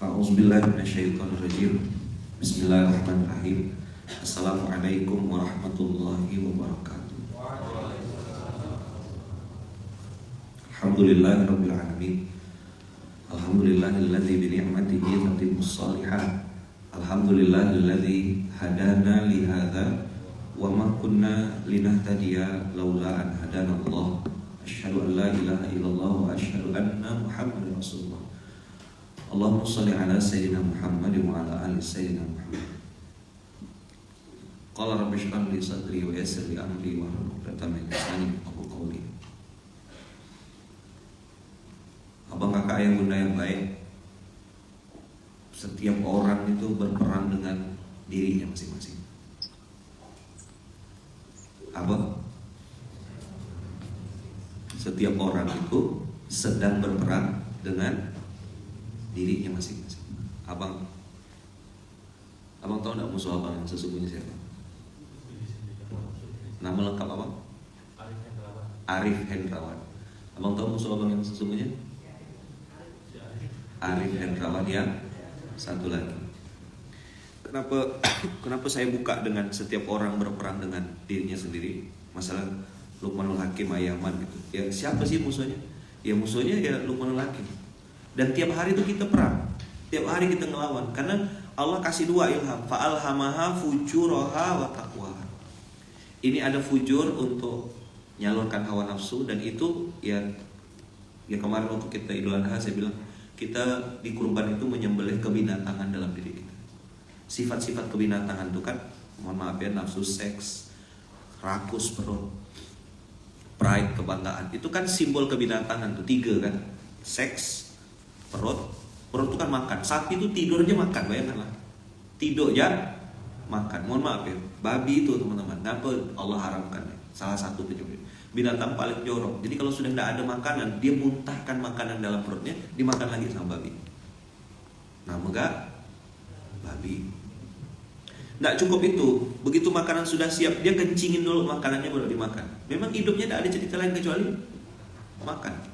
A'udzubillahi minasyaitonirrajim. Bismillahirrahmanirrahim. Assalamualaikum warahmatullahi wabarakatuh. Alhamdulillahirabbil alamin. Alhamdulillahilladzi bi ni'matihi tatimmus shalihat. Alhamdulillahilladzi hadana li hadza wa ma kunna linahtadiya laula an hadana Allah. Asyhadu an la ilaha illallah wa asyhadu anna Muhammadar Rasulullah. Allahumma shalli ala sayyidina Muhammad wa ala ali sayyidina Muhammad. Qala rabbi shrah li sadri wa yassir li amri wa hlul 'uqdatam min lisani yafqahu qawli. Abang kakak ayah bunda yang baik, setiap orang itu berperang dengan dirinya masing-masing. Abang, setiap orang itu sedang berperang dengan dirinya masing-masing. Abang tahu nggak musuh abang yang sesungguhnya siapa? Nama lengkap abang? Arif Hendrawan. Abang tahu musuh abang yang sesungguhnya? Arif Hendrawan yang satu lagi. Kenapa saya buka dengan setiap orang berperang dengan dirinya sendiri? Masalah Luqmanul Hakim Ayaman gitu. Ya siapa sih musuhnya? Ya musuhnya ya Luqmanul Hakim. Dan tiap hari itu kita perang, tiap hari kita ngelawan. Karena Allah kasih dua ilham, fa'alhamaha fujuraha wa taqwaha. Ini ada fujur untuk nyalurkan hawa nafsu, dan itu ya kemarin waktu kita Idul Adha saya bilang kita di kurban itu menyembelih kebinatangan dalam diri kita. Sifat-sifat kebinatangan itu kan, mohon maaf ya, nafsu seks, rakus perut, pride, kebanggaan. Itu kan simbol kebinatangan tuh, tiga kan, seks, perut itu kan makan. Sapi itu tidur aja makan, bayangkanlah. Tidur aja makan. Mohon maaf ya, babi itu teman-teman, kenapa Allah haramkan? Salah satu penyebab. Binatang paling jorok. Jadi kalau sudah tidak ada makanan, dia muntahkan makanan dalam perutnya, dimakan lagi sama babi. Nah, maka babi. Tidak cukup itu. Begitu makanan sudah siap, dia kencingin dulu makanannya baru dimakan. Memang hidupnya tidak ada cerita lain kecuali makan.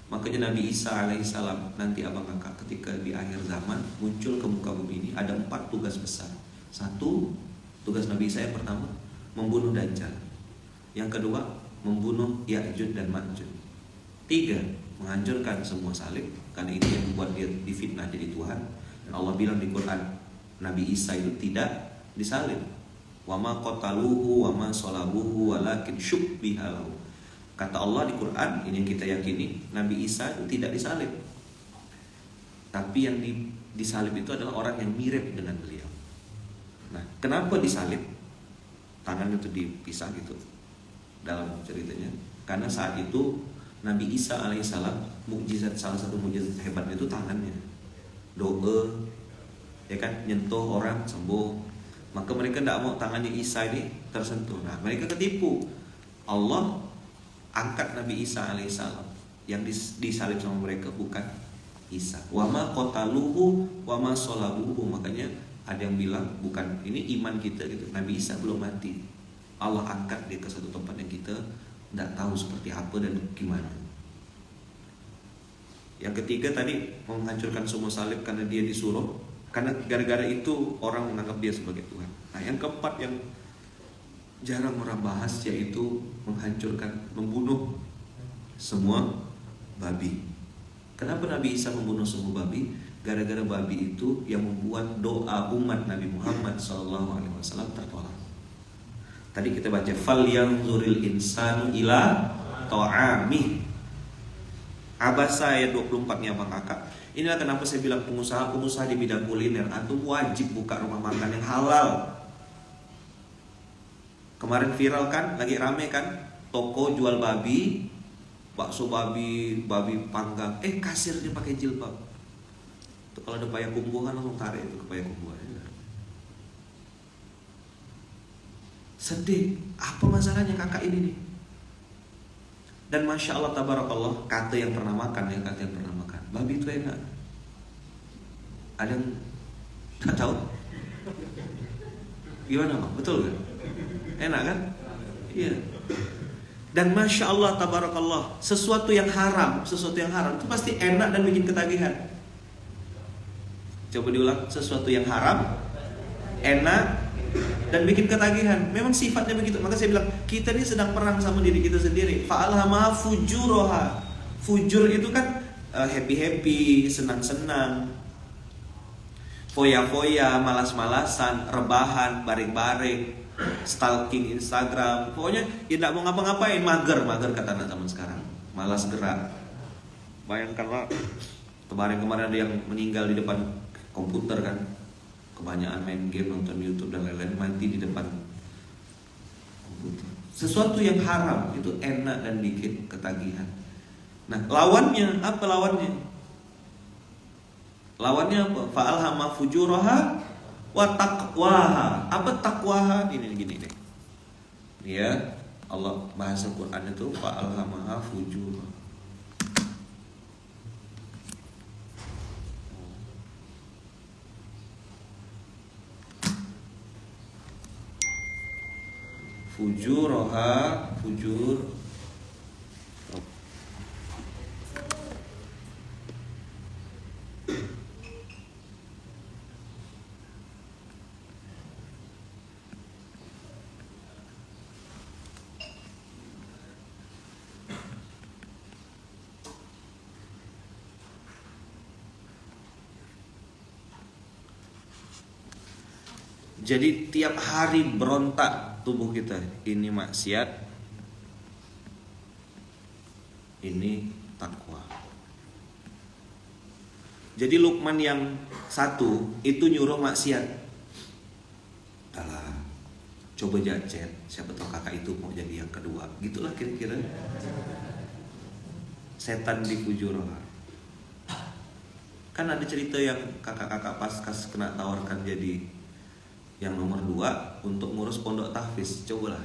Makanya Nabi Isa alaihissalam, nanti abang kakak, ketika di akhir zaman muncul ke muka bumi ini, ada 4 tugas besar. 1, tugas Nabi Isa yang pertama, membunuh Dajjal. Yang kedua, membunuh Ya'juj dan Ma'juj. 3, menghancurkan semua salib, karena itu yang membuat dia difitnah jadi Tuhan. Dan Allah bilang di Quran, Nabi Isa itu tidak disalib. Wa ma qataluhu wa ma salabuhu walakin syubbiha lahu. Kata Allah di Quran, ini yang kita yakini, Nabi Isa itu tidak disalib. Tapi yang disalib itu adalah orang yang mirip dengan beliau. Nah, kenapa disalib? Tangannya itu dipisah gitu dalam ceritanya. Karena saat itu Nabi Isa alaihissalam, salah satu mukjizat hebatnya itu tangannya. Doa, ya kan, nyentuh orang sembuh. Maka mereka tidak mau tangannya Isa ini tersentuh. Nah, mereka ketipu. Allah angkat Nabi Isa alaihissalam. Yang disalib sama mereka bukan Isa. Wa ma qataluhu wa ma salabuhu. Makanya ada yang bilang, bukan, ini iman kita gitu, Nabi Isa belum mati, Allah angkat dia ke satu tempat yang kita tidak tahu seperti apa dan gimana. Yang ketiga tadi, menghancurkan semua salib karena dia disuruh. Karena gara-gara itu orang menganggap dia sebagai Tuhan. Nah, yang keempat yang jarang orang bahas, yaitu menghancurkan, membunuh semua babi. Kenapa Nabi Isa membunuh semua babi? Gara-gara babi itu yang membuat doa umat Nabi Muhammad SAW tertolak. Tadi kita baca, falyanzuril insanu ila ta'amih. Abasa ayat 24-nya Bang Kakak. Inilah kenapa saya bilang pengusaha-pengusaha di bidang kuliner, antum wajib buka rumah makan yang halal. Kemarin viral kan, lagi rame kan, toko jual babi, bakso babi, babi panggang. Kasirnya pakai jilbab. Itu kalau ada payakumbuhan langsung tarik itu ke payakumbuhan. Sedih, apa masalahnya kakak ini nih? Dan masya Allah tabarakallah, kata yang pernah makan, babi itu enak. Ada yang tak tahu? Gimana Bang? Betul kan? Enak kan? Iya. Dan masya Allah tabarakallah, sesuatu yang haram itu pasti enak dan bikin ketagihan. Coba diulang, sesuatu yang haram, enak, dan bikin ketagihan. Memang sifatnya begitu. Maka saya bilang, kita ini sedang perang sama diri kita sendiri. Fa'alhamaha fujuroha. Fujur itu kan happy-happy, senang-senang, foya-foya, malas-malasan, rebahan, baring-baring, stalking Instagram. Pokoknya ya tidak mau ngapa-ngapain, mager kata anak zaman sekarang. Malas gerak. Bayangkanlah kemarin ada yang meninggal di depan komputer kan. Kebanyakan main game, nonton YouTube dan lain-lain, mati di depan komputer. Sesuatu yang haram itu enak dan bikin ketagihan. Nah, lawannya apa lawannya? Lawannya apa? Fa'alhama fujuraha wa taqwaha. Apa taqwaha? Ini gini nih. Ya, Allah bahasa Quran itu fa'alhamaha fujuraha. Fujuraha, fujur. Jadi tiap hari berontak tubuh kita. Ini maksiat, ini takwa. Jadi Luqman yang satu itu nyuruh maksiat. Alah, coba jacet, siapa tahu kakak itu mau jadi yang kedua. Gitulah kira-kira. Setan di fujuroha. Kan ada cerita yang kakak-kakak paskas kena tawarkan jadi yang nomor 2 untuk ngurus pondok tahfiz. Cobalah,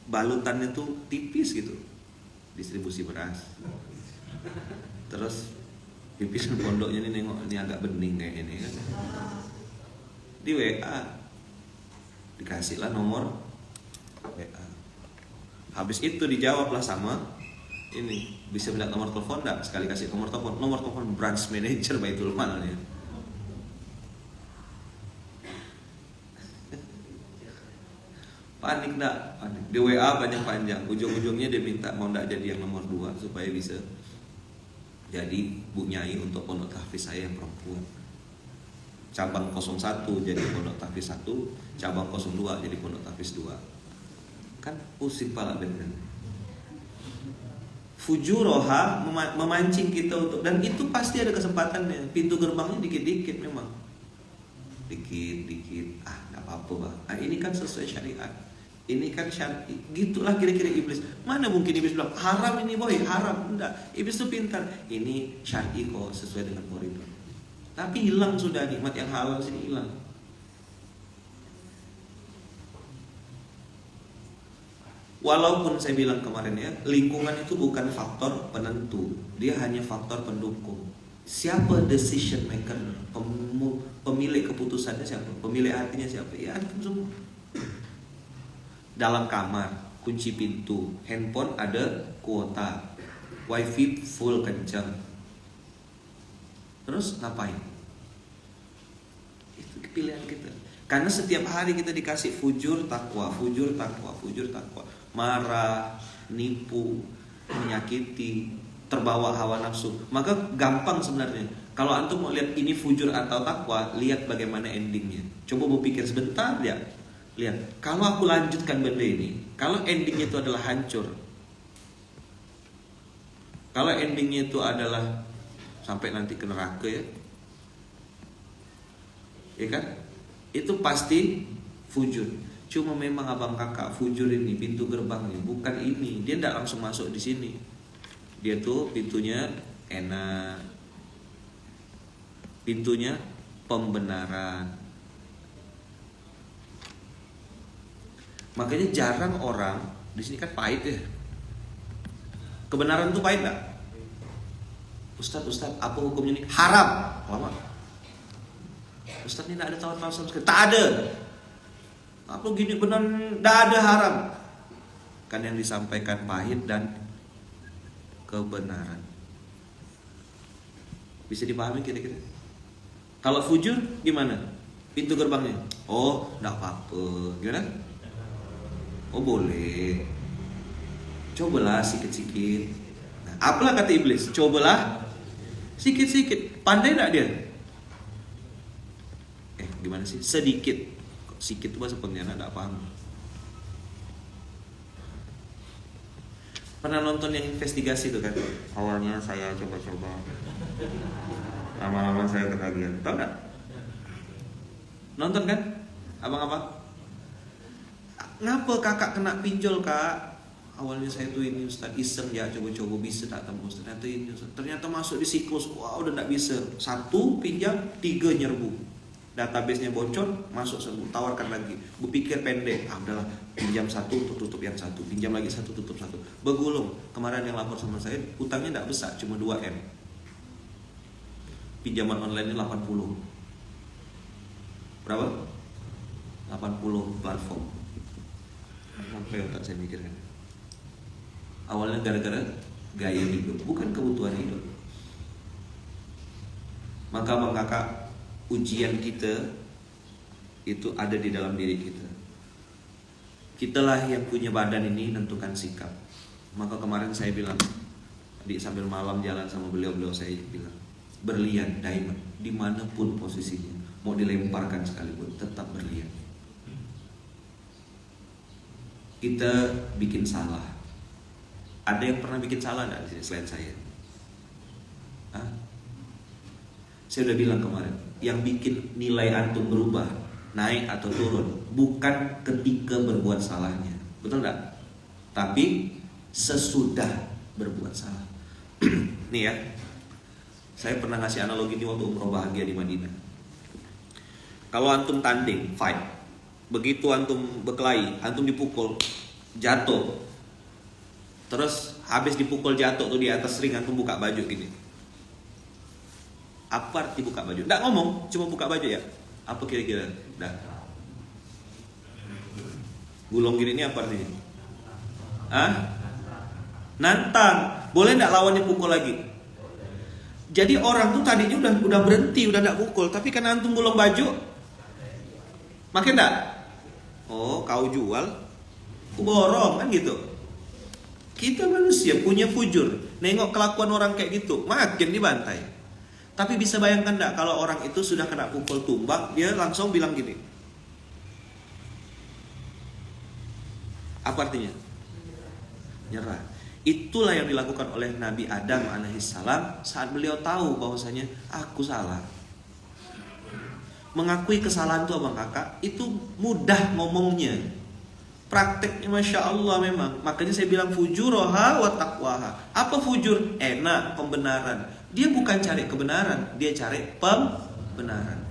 balutannya tuh tipis gitu, distribusi beras. Terus pimpinan pondoknya ini nengok, ini agak bening kayak ini kan. Di WA dikasihlah nomor WA. Habis itu dijawablah sama ini, bisa minta nomor telepon enggak? Sekali kasih nomor telepon branch manager Baitul Malnya. Panik enggak? Panik. Di WA panjang-panjang. Ujung-ujungnya dia minta mau enggak jadi yang nomor 2 supaya bisa jadi Bu Nyai untuk pondok tahfiz saya yang perempuan. Cabang 01 jadi pondok tahfiz 1, cabang 02 jadi pondok tahfiz 2. Kan pusing pala dengan fujuroha, memancing kita untuk, dan itu pasti ada kesempatannya. Pintu gerbangnya dikit-dikit memang. Dikit-dikit. Enggak apa-apa, Bang. Ini kan sesuai syariat. Ini kan syar'i. Gitulah kira-kira iblis. Mana mungkin iblis bilang haram ini boy, haram. Enggak. Iblis tuh pintar. Ini syar'i kok, sesuai dengan koridor. Tapi hilang sudah nikmat yang halal sini hilang. Walaupun saya bilang kemarin ya, lingkungan itu bukan faktor penentu, dia hanya faktor pendukung. Siapa decision maker, pemilik keputusannya siapa, pemilik hatinya siapa? Ya antum semua. Dalam kamar, kunci pintu, handphone ada kuota, wifi full kencang. Terus ngapain? Itu pilihan kita. Karena setiap hari kita dikasih fujur takwa, fujur takwa, fujur takwa. Marah, nipu, menyakiti, terbawa hawa nafsu. Maka gampang sebenarnya. Kalau antum mau lihat ini fujur atau takwa, lihat bagaimana endingnya. Coba mau pikir sebentar ya. Lihat, kalau aku lanjutkan benda ini, kalau endingnya itu adalah hancur, kalau endingnya itu adalah sampai nanti ke neraka ya kan? Itu pasti fujur. Cuma memang abang kakak fujur ini pintu gerbangnya bukan ini. Dia tidak langsung masuk di sini. Dia tuh pintunya enak, pintunya pembenaran. Makanya jarang orang di sini kan pahit ya. Kebenaran tuh pahit nggak? Ustadz, apa hukumnya ini? Haram. Lama. Ustadz ini nggak ada tawar-tawar sama sekali. Tak ada. Apa gini benar? Nggak ada haram. Kan yang disampaikan pahit dan kebenaran. Bisa dipahami kira-kira? Kalau fujur gimana? Pintu gerbangnya. Oh, enggak apa-apa. Gimana? Oh, boleh. Cobalah sikit-sikit. Nah, apalah kata iblis? Cobalah sikit-sikit. Pandai enggak dia? Gimana sih? Sedikit. Sikit itu bahasa Pontianak enggak paham. Pernah nonton yang investigasi itu kan? Awalnya saya coba-coba, lama-lama saya ketagihan. Tahu nggak? Nonton kan? Abang-abang? Ngapa kakak kena pinjol kak? Awalnya saya tuh ini Ustaz iseng ya, coba-coba bisa tak tembus. Ternyata ini Ustaz. Ternyata masuk di siklus. Wah udah nggak bisa. 1 pinjam, 3 nyerbu. Database-nya bocor, masuk sembuh, tawarkan lagi. Berpikir pendek, udahlah pinjam 1 untuk tutup yang 1, pinjam lagi 1 tutup 1. Begulung. Kemarin yang lapor sama saya, utangnya tidak besar, cuma 2M. Pinjaman online-nya 80. Berapa? 80 platform. Sampai otak saya mikirkan. Awalnya gara-gara gaya hidup, bukan kebutuhan hidup. Maka Bang Kakak, ujian kita itu ada di dalam diri kita. Kitalah yang punya badan ini nentukan sikap. Maka kemarin saya bilang, tadi sambil malam jalan sama beliau saya bilang, berlian diamond dimanapun posisinya, mau dilemparkan sekalipun tetap berlian. Kita bikin salah. Ada yang pernah bikin salah nggak di sini selain saya? Saya udah bilang kemarin, yang bikin nilai antum berubah, naik atau turun, bukan ketika berbuat salahnya, betul nggak? Tapi sesudah berbuat salah. Nih ya, saya pernah ngasih analogi ini waktu umroh bahagia di Madinah. Kalau antum tanding, fight, begitu antum berkelahi, antum dipukul, jatuh, terus habis dipukul jatuh tuh di atas ring, antum buka baju gini. Apa arti buka baju? Nggak ngomong, cuma buka baju ya. Apa kira-kira? Dah. Gulung gini ini apa artinya? Nantang. Boleh nggak lawannya pukul lagi? Jadi orang tuh tadinya udah berhenti, udah nggak pukul, tapi karena antum gulung baju, makin nggak? Oh, kau jual, aku borong kan gitu. Kita manusia punya fujur. Nengok kelakuan orang kayak gitu, makin dibantai. Tapi bisa bayangkan enggak kalau orang itu sudah kena pukul tumbang, dia langsung bilang gini. Apa artinya? Nyerah. Itulah yang dilakukan oleh Nabi Adam alaihissalam saat beliau tahu bahwasanya aku salah. Mengakui kesalahan itu Abang Kakak, itu mudah ngomongnya. Prakteknya Masya Allah memang. Makanya saya bilang fujuroha wa taqwaha. Apa fujur? Enak, pembenaran. Dia bukan cari kebenaran, dia cari pembenaran.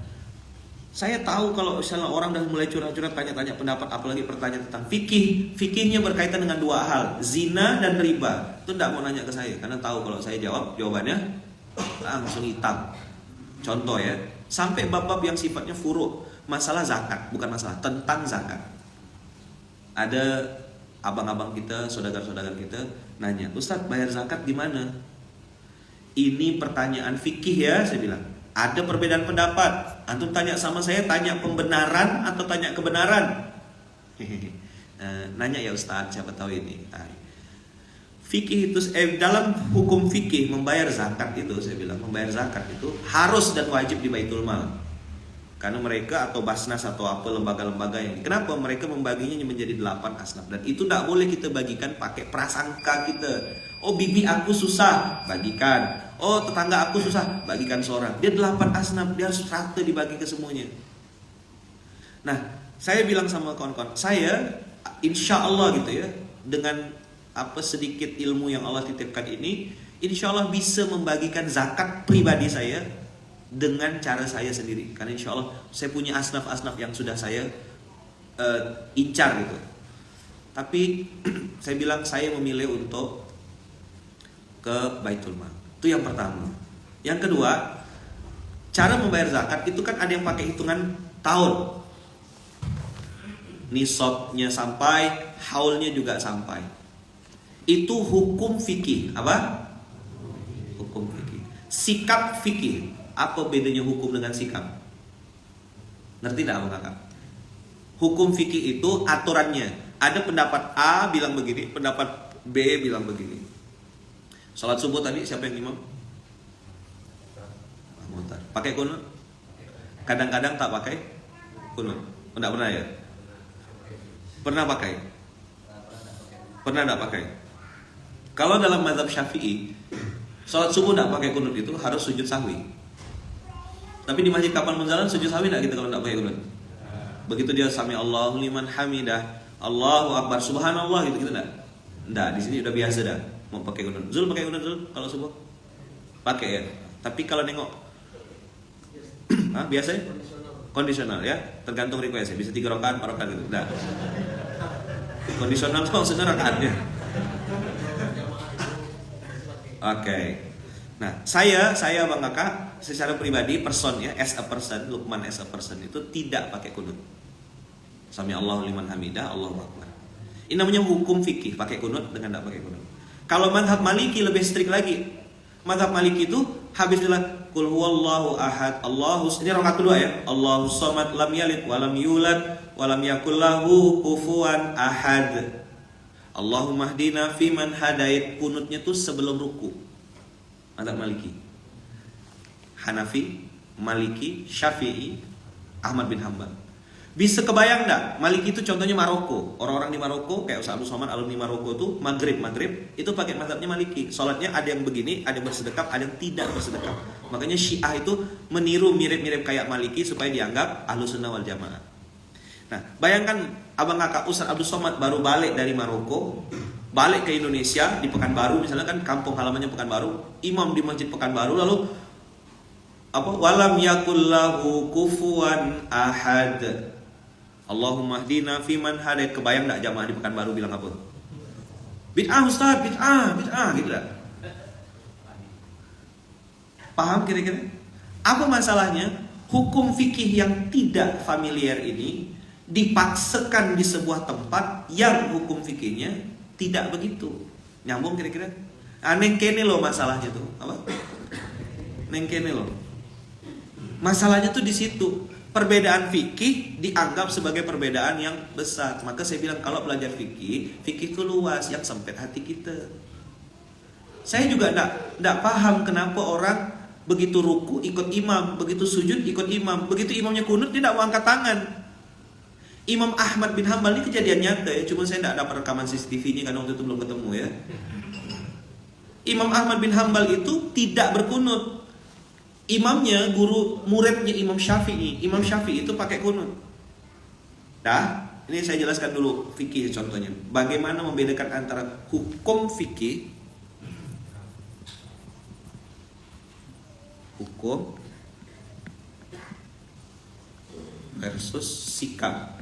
Saya tahu kalau misalnya orang dah mulai curhat-curhat, tanya-tanya pendapat, apalagi pertanyaan tentang fikih. Fikihnya berkaitan dengan 2 hal, zina dan riba. Itu tidak mau nanya ke saya, karena tahu kalau saya jawab, jawabannya langsung hitam. Contoh ya, sampai bab-bab yang sifatnya furu', masalah zakat, bukan masalah, tentang zakat. Ada abang-abang kita, saudagar-saudagar kita nanya, Ustadz bayar zakat gimana? Ini pertanyaan fikih ya, saya bilang. Ada perbedaan pendapat. Antum tanya sama saya, tanya pembenaran atau tanya kebenaran? Nanya ya Ustaz, siapa tahu ini. Fikih itu, dalam hukum fikih membayar zakat itu, saya bilang membayar zakat itu harus dan wajib di Baitul Mal. Karena mereka atau Basnas atau apa lembaga-lembaga yang, kenapa mereka membaginya menjadi 8 asnaf, dan itu tidak boleh kita bagikan pakai prasangka kita. Oh bibi aku susah, bagikan. Oh tetangga aku susah, bagikan seorang. Dia 8 asnaf, dia harus rata dibagi ke semuanya. Nah, saya bilang sama kawan-kawan, saya insya Allah gitu ya, dengan apa sedikit ilmu yang Allah titipkan ini, insya Allah bisa membagikan zakat pribadi saya dengan cara saya sendiri. Karena insya Allah saya punya asnaf-asnaf yang sudah saya incar gitu. Tapi saya bilang saya memilih untuk ke Baitul Mal. Itu yang pertama. Yang kedua, cara membayar zakat itu kan ada yang pakai hitungan tahun. Nisabnya sampai, haulnya juga sampai. Itu hukum fikih. Apa? Hukum fikih. Sikap fikih. Apa bedanya hukum dengan sikap? Ngerti tidak Abang Kakak? Hukum fikih itu aturannya. Ada pendapat A bilang begini, pendapat B bilang begini. Salat subuh tadi siapa yang imam? Muhtar. Pakai kunut? Kadang-kadang tak pakai kunut. Enggak pernah ya? Pernah pakai? Pernah enggak pakai? Kalau dalam mazhab Syafi'i, salat subuh enggak pakai kunut itu harus sujud sahwi. Tapi di Masjid Kapal Munzalan sujud sahwi enggak kita kalau enggak pakai kunut? Begitu dia sami Allahu liman hamidah, Allahu akbar, subhanallah gitu enggak? Enggak, di sini udah biasa dah mau pakai kunut. Zul pakai kunut Zul kalau subuh? Pakai ya. Tapi kalau nengok biasanya kondisional ya, tergantung request ya. Bisa 3 rakaat, 4 rakaat gitu. Nah. Kondisional itu maksudnya rakaatnya. Oke. Nah, saya Bang Kakak secara pribadi person ya, as a person, Lukman as a person itu tidak pakai kunut. Sami Allahu liman hamidah, Allahu akbar. Ini namanya hukum fikih, pakai kunut dengan tidak pakai kunut. Kalau mazhab Maliki lebih strict lagi. Mazhab Maliki itu habis bilang qul huwallahu ahad, ini rakaat kedua ya. Allahu samad, lam yalid wa lam yulad wa lam yakul lahu kufuwan ahad. Allahumma hdina fiman hadait. Kunutnya tuh sebelum ruku. Mazhab Maliki. Hanafi, Maliki, Syafi'i, Ahmad bin Hanbal. Bisa kebayang enggak? Maliki itu contohnya Maroko. Orang-orang di Maroko kayak Ustaz Abdul Somad alumni Maroko tuh Maghrib itu pakai mazhabnya Maliki. Salatnya ada yang begini, ada yang bersedekap, ada yang tidak bersedekap. Makanya Syiah itu meniru mirip-mirip kayak Maliki supaya dianggap Ahlus Sunnah wal Jamaah. Nah, bayangkan Abang Kakak Ustaz Abdul Somad baru balik dari Maroko, balik ke Indonesia di Pekanbaru misalnya kan kampung halamannya Pekanbaru, imam di Masjid Pekanbaru lalu walam yakul lahu kufuwan ahad. Allahumma hdina fiman hadait. Kebayang enggak jamaah di Pekanbaru bilang apa? Bid'ah Ustaz, bid'ah gitu lah. Paham kira-kira? Apa masalahnya? Hukum fikih yang tidak familiar ini dipaksakan di sebuah tempat yang hukum fikihnya tidak begitu. Nyambung kira-kira? Neng kene loh masalahnya tuh. Apa? Neng kene loh. Masalahnya tuh di situ. Perbedaan fikih dianggap sebagai perbedaan yang besar. Maka saya bilang kalau belajar fikih itu luas, yang sempit hati kita. Saya juga enggak paham kenapa orang begitu ruku ikut imam, begitu sujud ikut imam, begitu imamnya kunut dia tidak mau angkat tangan. Imam Ahmad bin Hanbal ini kejadian nyata ya, cuma saya tidak dapat rekaman CCTV-nya karena waktu itu belum ketemu ya. Imam Ahmad bin Hanbal itu tidak berkunut. Imamnya, muridnya Imam Syafi'i. Imam Syafi'i itu pakai kunut. Dah, ini saya jelaskan dulu fikih contohnya. Bagaimana membedakan antara hukum fikih, hukum versus sikap.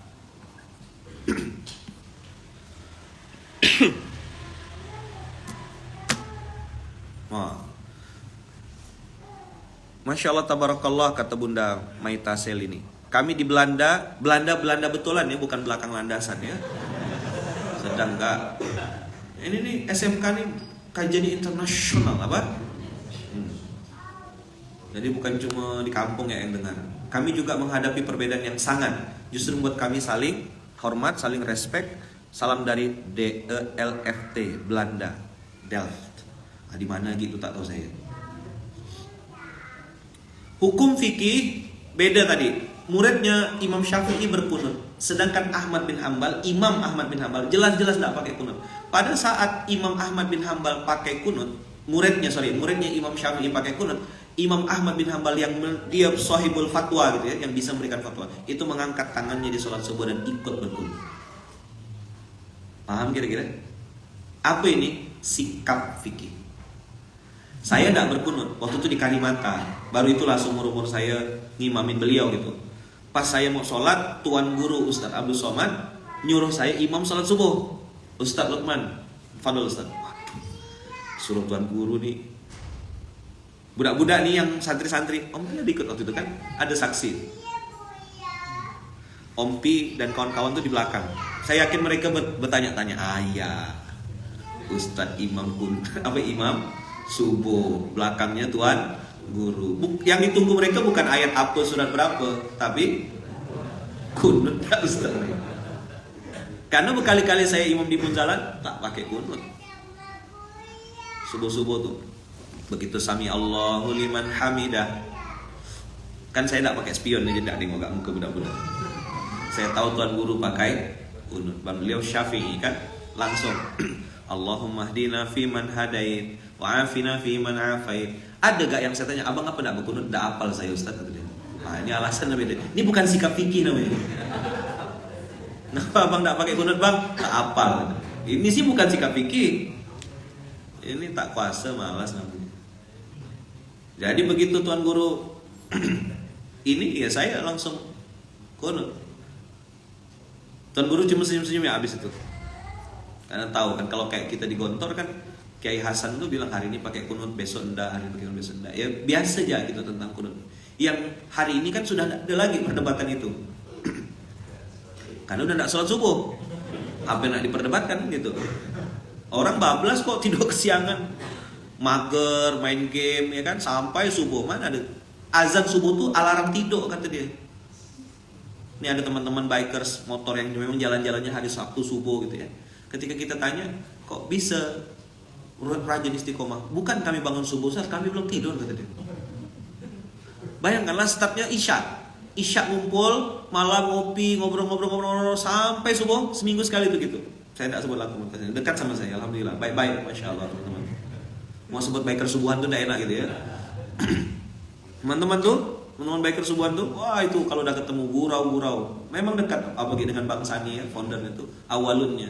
Masya Allah tabarakallah kata Bunda Maita Sel ini. Kami di Belanda betulan ya, bukan belakang landasan ya. Sedang enggak. Ini nih SMK nih kajian internasional apa? Jadi bukan cuma di kampung ya yang dengar. Kami juga menghadapi perbedaan yang sangat. Justru membuat kami saling hormat, saling respect. Salam dari DELFT Belanda, Delft. Di mana gitu tak tahu saya. Hukum fikih beda tadi. Muridnya Imam Syafi'i berkunut, sedangkan Imam Ahmad bin Hanbal jelas-jelas tidak pakai kunut. Pada saat Imam Ahmad bin Hanbal pakai kunut, muridnya Imam Syafi'i pakai kunut, Imam Ahmad bin Hanbal yang dia sahibul fatwa gitu ya, yang bisa memberikan fatwa, itu mengangkat tangannya di sholat subuh dan ikut berkunut. Paham kira-kira? Apa ini? Sikap fikih. Saya tidak berkunut waktu itu di Kalimantan. Baru itulah seumur-umur saya ngimamin beliau gitu. Pas saya mau sholat, tuan guru Ustaz Abdul Somad nyuruh saya imam sholat subuh. Ustaz Lukman, fadol Ustaz. Suruh tuan guru nih. Budak-budak nih yang santri-santri, Om Pi ada ikut waktu itu kan? Ada saksi. Om Pi dan kawan-kawan tuh di belakang. Saya yakin mereka bertanya-tanya, ya Ustaz imam subuh, belakangnya tuan guru. Yang ditunggu mereka bukan ayat apa, surat berapa, tapi kunut ya Ustaz. Karena berkali-kali saya imam di Punjalan tak pakai kunut. Subuh-subuh tuh, begitu sami Allahu liman hamidah, kan saya tak pakai spion aja, tak nengok muka budak-budak. Saya tahu tuan guru pakai kunut. Beliau Syafi'i kan, langsung Allahumma hdina fiman hadait wa afina fiman afait. Ada gak yang saya tanya, abang apa nak berkunut? Tak hafal saya Ustaz, kata dia. Nah, ini alasan namanya. Ini bukan sikap fikih namanya. Kenapa abang tak pakai kunut bang? Tak hafal. Ini sih bukan sikap fikih. Ini tak kuasa, malas namanya. Jadi begitu tuan guru ini ya saya langsung kunut. Tuan guru cuma senyum-senyum ya habis itu. Karena tahu kan kalau kayak kita digontor kan, Kiai Hasan tuh bilang hari ini pakai kunut, besok enggak, hari ini pakai kunut, besok enggak. Ya biasa aja gitu tentang kunut. Yang hari ini kan sudah ada lagi perdebatan itu. Karena udah enggak sholat subuh. Apa yang nak diperdebatkan gitu. Orang bablas kok tidur kesiangan, mager, main game ya kan sampai subuh. Mana ada azan subuh tuh alarm tidur kata dia. Ini ada teman-teman bikers motor yang memang jalan-jalannya hari Sabtu subuh gitu ya. Ketika kita tanya, kok bisa rajin istiqomah? Bukan kami bangun subuh, Ustaz, kami belum tidur kata dia. Bayangkanlah startnya Isya ngumpul, malam ngopi, ngobrol sampai subuh, seminggu sekali begitu. Saya tidak sebut laku, dekat sama saya, alhamdulillah, baik-baik, masya Allah teman-teman. Mau sebut biker subuhan tuh tidak enak gitu ya. Teman-teman biker subuhan tuh, wah itu kalau udah ketemu gurau. Memang dekat apalagi dengan Bang Sani ya, founder itu, awalunnya.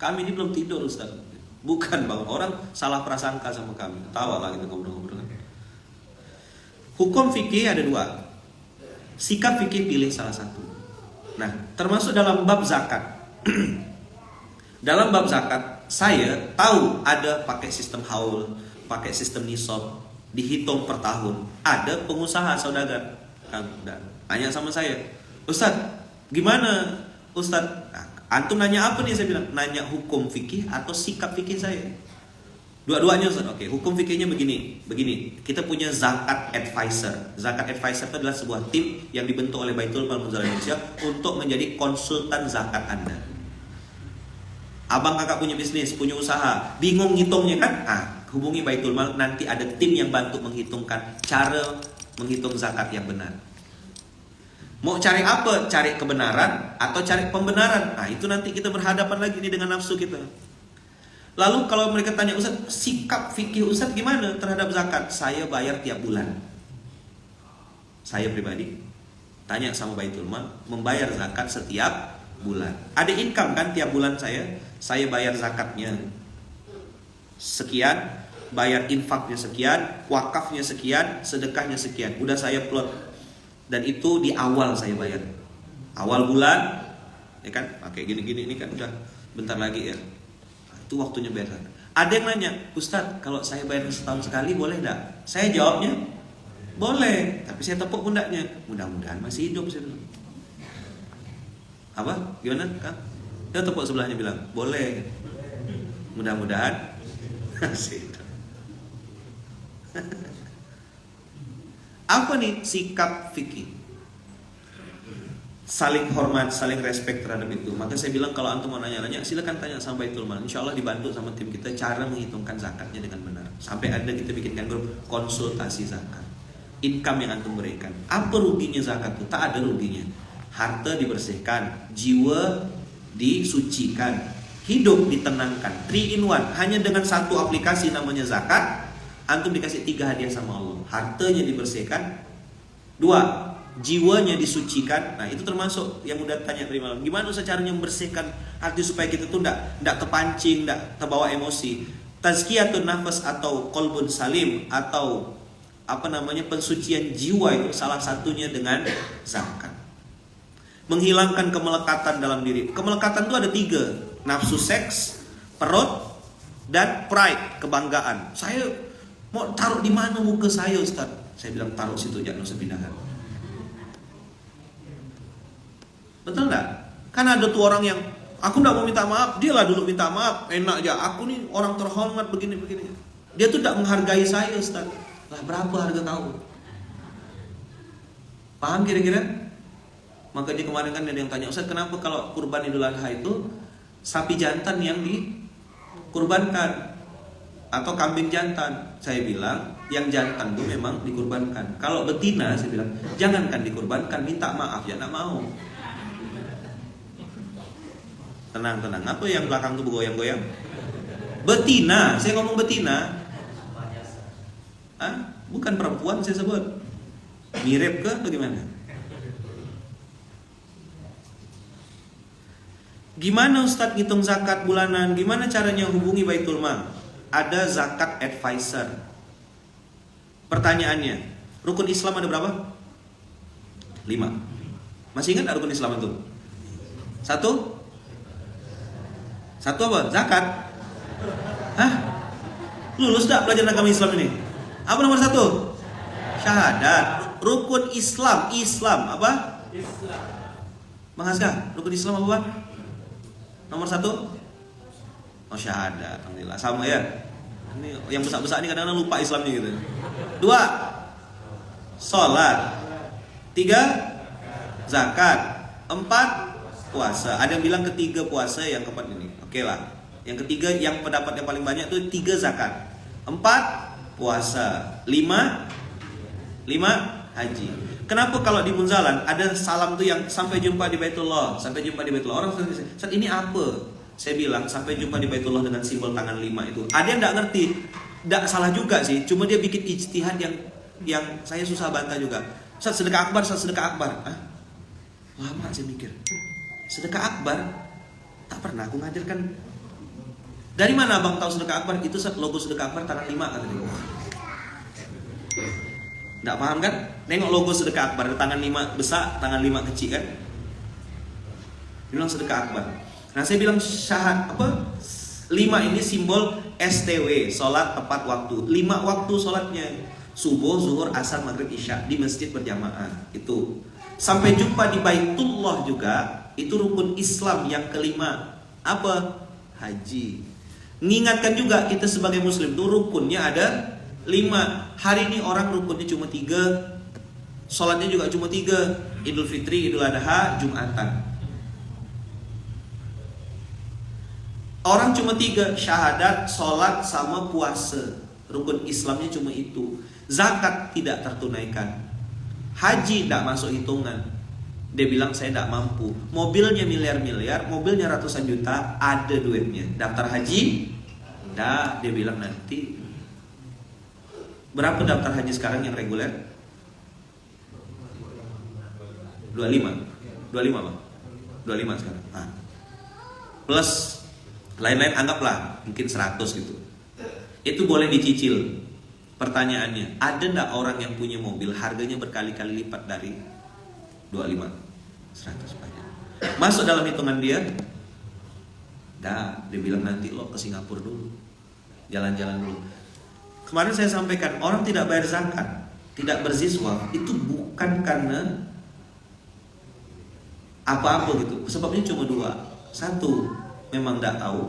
Kami ini belum tidur Ustaz. Bukan bang, orang salah prasangka sama kami. Tawa lah gitu ngobrol-ngobrol. Hukum fikih ada dua. Sikap fikih pilih salah satu. Nah, termasuk dalam bab zakat. Dalam bab zakat, saya tahu ada pakai sistem haul, pakai sistem nisab, dihitung per tahun. Ada pengusaha saudagar. Tanya sama saya, Ustaz, gimana Ustaz? Nah, antum nanya apa nih? Saya bilang, nanya hukum fikih atau sikap fikih saya. Dua-duanya Ustaz. Oke, hukum fikihnya begini. Kita punya zakat advisor. Zakat advisor itu adalah sebuah tim yang dibentuk oleh Baitul Mal Muzalah Indonesia untuk menjadi konsultan zakat Anda. Abang kakak punya bisnis, punya usaha, bingung ngitungnya kan? Hubungi Baitul Mal, nanti ada tim yang bantu menghitungkan cara menghitung zakat yang benar. Mau cari apa? Cari kebenaran atau cari pembenaran? Nah itu nanti kita berhadapan lagi nih dengan nafsu kita. Lalu kalau mereka tanya, Ustaz, sikap fikih Ustaz gimana terhadap zakat? Saya bayar tiap bulan. Saya pribadi tanya sama Baitul Mal, membayar zakat setiap bulan. Ada income kan tiap bulan saya bayar zakatnya sekian, bayar infaknya sekian, wakafnya sekian, sedekahnya sekian. Udah saya plot. Dan itu di awal saya bayar. Awal bulan, ya kan? Pakai gini-gini ini kan udah bentar lagi ya. Itu waktunya bayar. Ada yang nanya, Ustaz, kalau saya bayar setahun sekali boleh enggak? Saya jawabnya, boleh. Tapi saya tepuk pundaknya. Mudah-mudahan masih hidup saya bilang. Apa? Gimana, Kang? Dia tepuk sebelahnya bilang, boleh. Mudah-mudahan masih hidup. Apa nih sikap fikih? Saling hormat, saling respect terhadap itu. Maka saya bilang kalau antum mau nanya-nanya, silakan tanya sama Baitul Mal. Insya Allah dibantu sama tim kita cara menghitungkan zakatnya dengan benar. Sampai ada kita bikinkan grup konsultasi zakat. Income yang antum berikan. Apa ruginya zakat itu? Tak ada ruginya. Harta dibersihkan, jiwa disucikan, hidup ditenangkan. 3 in 1. Hanya dengan satu aplikasi namanya zakat, antum dikasih 3 hadiah sama Allah. Hartanya dibersihkan, 2, jiwanya disucikan. Nah itu termasuk yang udah tanya tadi malam, gimana Ustaz caranya membersihkan hati supaya kita tuh tidak terpancing, tidak terbawa emosi. Tazkiyatun nafas atau qalbun salim, atau pensucian jiwa, itu salah satunya dengan zakat. Menghilangkan kemelekatan dalam diri. Kemelekatan itu ada 3, nafsu seks, perut, dan pride, kebanggaan. Saya mau taruh di mana muka saya Ustaz? Saya bilang taruh situ aja, nggak usah pindahkan. Betul nggak? Kan ada tuh orang yang aku nggak mau minta maaf, dia lah dulu minta maaf, enak aja. Aku nih orang terhormat begini. Dia tuh tidak menghargai saya Ustaz. Lah berapa harga tahu? Paham kira-kira? Makanya kemarin kan ada yang tanya, Ustaz kenapa kalau kurban Idul Adha itu sapi jantan yang dikurbankan atau kambing jantan? Saya bilang yang jantan itu memang dikurbankan. Kalau betina saya bilang jangankan dikurbankan, minta maaf ya nggak mau. Tenang. Apa yang belakang tuh bergoyang-goyang? Betina, saya ngomong betina. Bukan perempuan saya sebut. Mirip ke bagaimana? Gimana Ustadz ngitung zakat bulanan? Gimana caranya hubungi Baitul Mal? Ada zakat advisor. Pertanyaannya, rukun Islam ada berapa? 5. Masih ingat rukun Islam itu? Satu apa? Zakat. Hah? Lulus dah pelajaran agama Islam ini? Apa nomor 1? Syahadat. Rukun Islam apa? Islam. Bang Haska, rukun Islam apa? Nomor 1? Oh syahadat. Alhamdulillah. Sama ya. Ini yang besar-besar ini kadang-kadang lupa Islamnya gitu. 2, sholat. 3, zakat. 4, puasa. Ada yang bilang ketiga puasa, yang keempat ini. Oke lah. Yang ketiga yang pendapat yang paling banyak itu 3 zakat. 4 puasa. 5 haji. Kenapa kalau di Munzalan ada salam tuh yang sampai jumpa di Baitullah, sampai jumpa di Baitullah. Orang saat ini apa? Saya bilang sampai jumpa di Baitullah dengan simbol tangan 5 itu. Ada yang enggak ngerti. Enggak salah juga sih, cuma dia bikin ijtihad yang saya susah bantah juga. Ustaz sedekah akbar. Lama saya mikir. Sedekah akbar tak pernah aku ngajarkan. Dari mana Abang tahu sedekah akbar? Itu logo sedekah akbar tangan 5 kata dia. Nggak paham kan? Nengok logo sedekah akbar, tangan 5 besar, tangan 5 kecil kan? Dia bilang sedekah akbar. Nah saya bilang syahad apa? 5 ini simbol STW, sholat tepat waktu. 5 waktu sholatnya, subuh, zuhur, asar, maghrib, isya di masjid berjamaah. Itu. Sampai jumpa di Baitullah juga. Itu rukun Islam yang kelima. Apa? Haji. Mengingatkan juga kita sebagai muslim tuh rukunnya ada 5. Hari ini orang rukunnya cuma 3. Sholatnya juga cuma 3. Idul Fitri, Idul Adha, Jumatan. Orang cuma 3. Syahadat, sholat, sama puasa. Rukun Islamnya cuma itu. Zakat tidak tertunaikan. Haji tidak masuk hitungan. Dia bilang saya tidak mampu. Mobilnya miliar-miliar, mobilnya ratusan juta, ada duitnya. Daftar haji? Dah, dia bilang nanti. Berapa daftar haji sekarang yang reguler? 25 Bang. 25 sekarang. Plus lain-lain anggaplah mungkin 100 gitu. Itu boleh dicicil. Pertanyaannya, ada enggak orang yang punya mobil harganya berkali-kali lipat dari 25 100 banyak. Masuk dalam hitungan dia? Dah, dia bilang nanti lo ke Singapura dulu. Jalan-jalan dulu. Kemarin saya sampaikan, orang tidak bayar zakat, tidak berziswaf, itu bukan karena apa-apa gitu. Sebabnya cuma 2. 1, memang tidak tahu.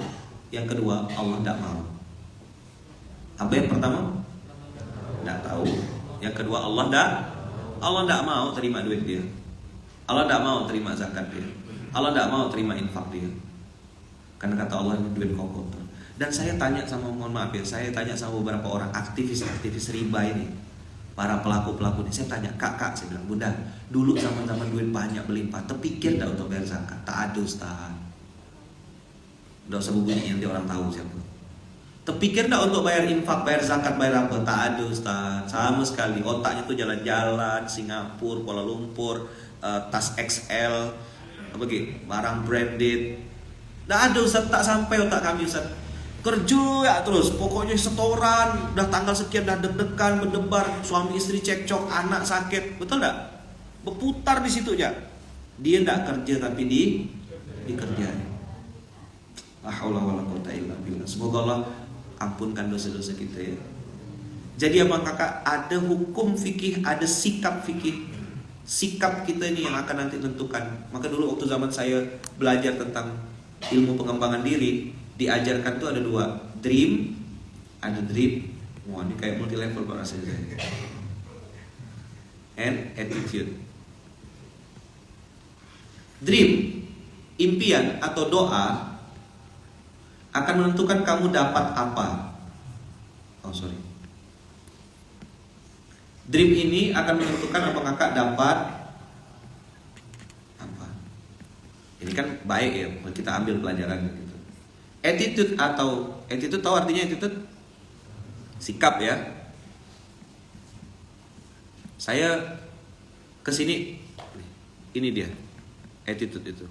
Yang kedua, Allah tidak mau. Apa yang pertama? Tidak tahu. Yang kedua, Allah tidak mau terima duit dia. Allah tidak mau terima zakat dia. Allah tidak mau terima infak dia. Karena kata Allah, duit kau kotor. Dan saya tanya sama, mohon maaf ya, saya tanya sama beberapa orang aktivis riba ini, para pelaku ini. Saya tanya, kak, saya bilang, bunda, dulu zaman duit banyak berlimpah, terpikir tidak untuk bayar zakat? Tak ada Ustaz. Tidak usah bunyi nanti orang tahu siapa. Terpikir tidak untuk bayar infak, bayar zakat, bayar apa? Tak ada Ustaz. Sama sekali. Otaknya tuh jalan-jalan, Singapura, Kuala Lumpur, tas XL, apa gitu, barang branded. Tidak ada Ustaz, tak sampai otak kami Ustaz. Kerja ya terus, pokoknya setoran, udah tanggal sekian, udah deg-degan, berdebar, suami istri cekcok, anak sakit, betul enggak? Berputar di situ aja. Dia enggak kerja tapi dikerjain. La haula wala quwata illa billah. Semoga Allah ampunkan dosa-dosa kita ya. Jadi abang kakak, ada hukum fikih, ada sikap fikih. Sikap kita ini yang akan nanti tentukan. Maka dulu waktu zaman saya belajar tentang ilmu pengembangan diri, diajarkan tuh ada 2, dream, ada drip, Wah, ini kayak multi level Pak rasanya saya. And attitude. Dream, impian atau doa akan menentukan kamu dapat apa. Oh sorry. Dream ini akan menentukan apakah kakak dapat apa. Ini kan baik ya, kita ambil pelajaran gitu. Attitude tahu artinya attitude? Sikap ya. Saya kesini, ini dia attitude itu.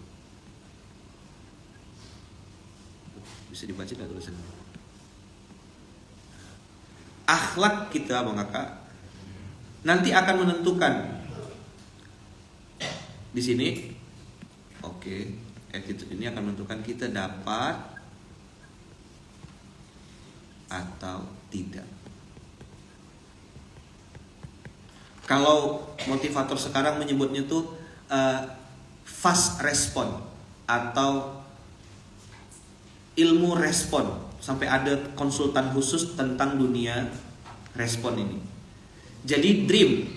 Bisa dibaca nggak tulisannya? Akhlak kita Bang Kakak nanti akan menentukan di sini. Oke, attitude ini akan menentukan kita dapat atau tidak. Kalau motivator sekarang menyebutnya tuh fast respon atau ilmu respon, sampai ada konsultan khusus tentang dunia respon ini. Jadi dream,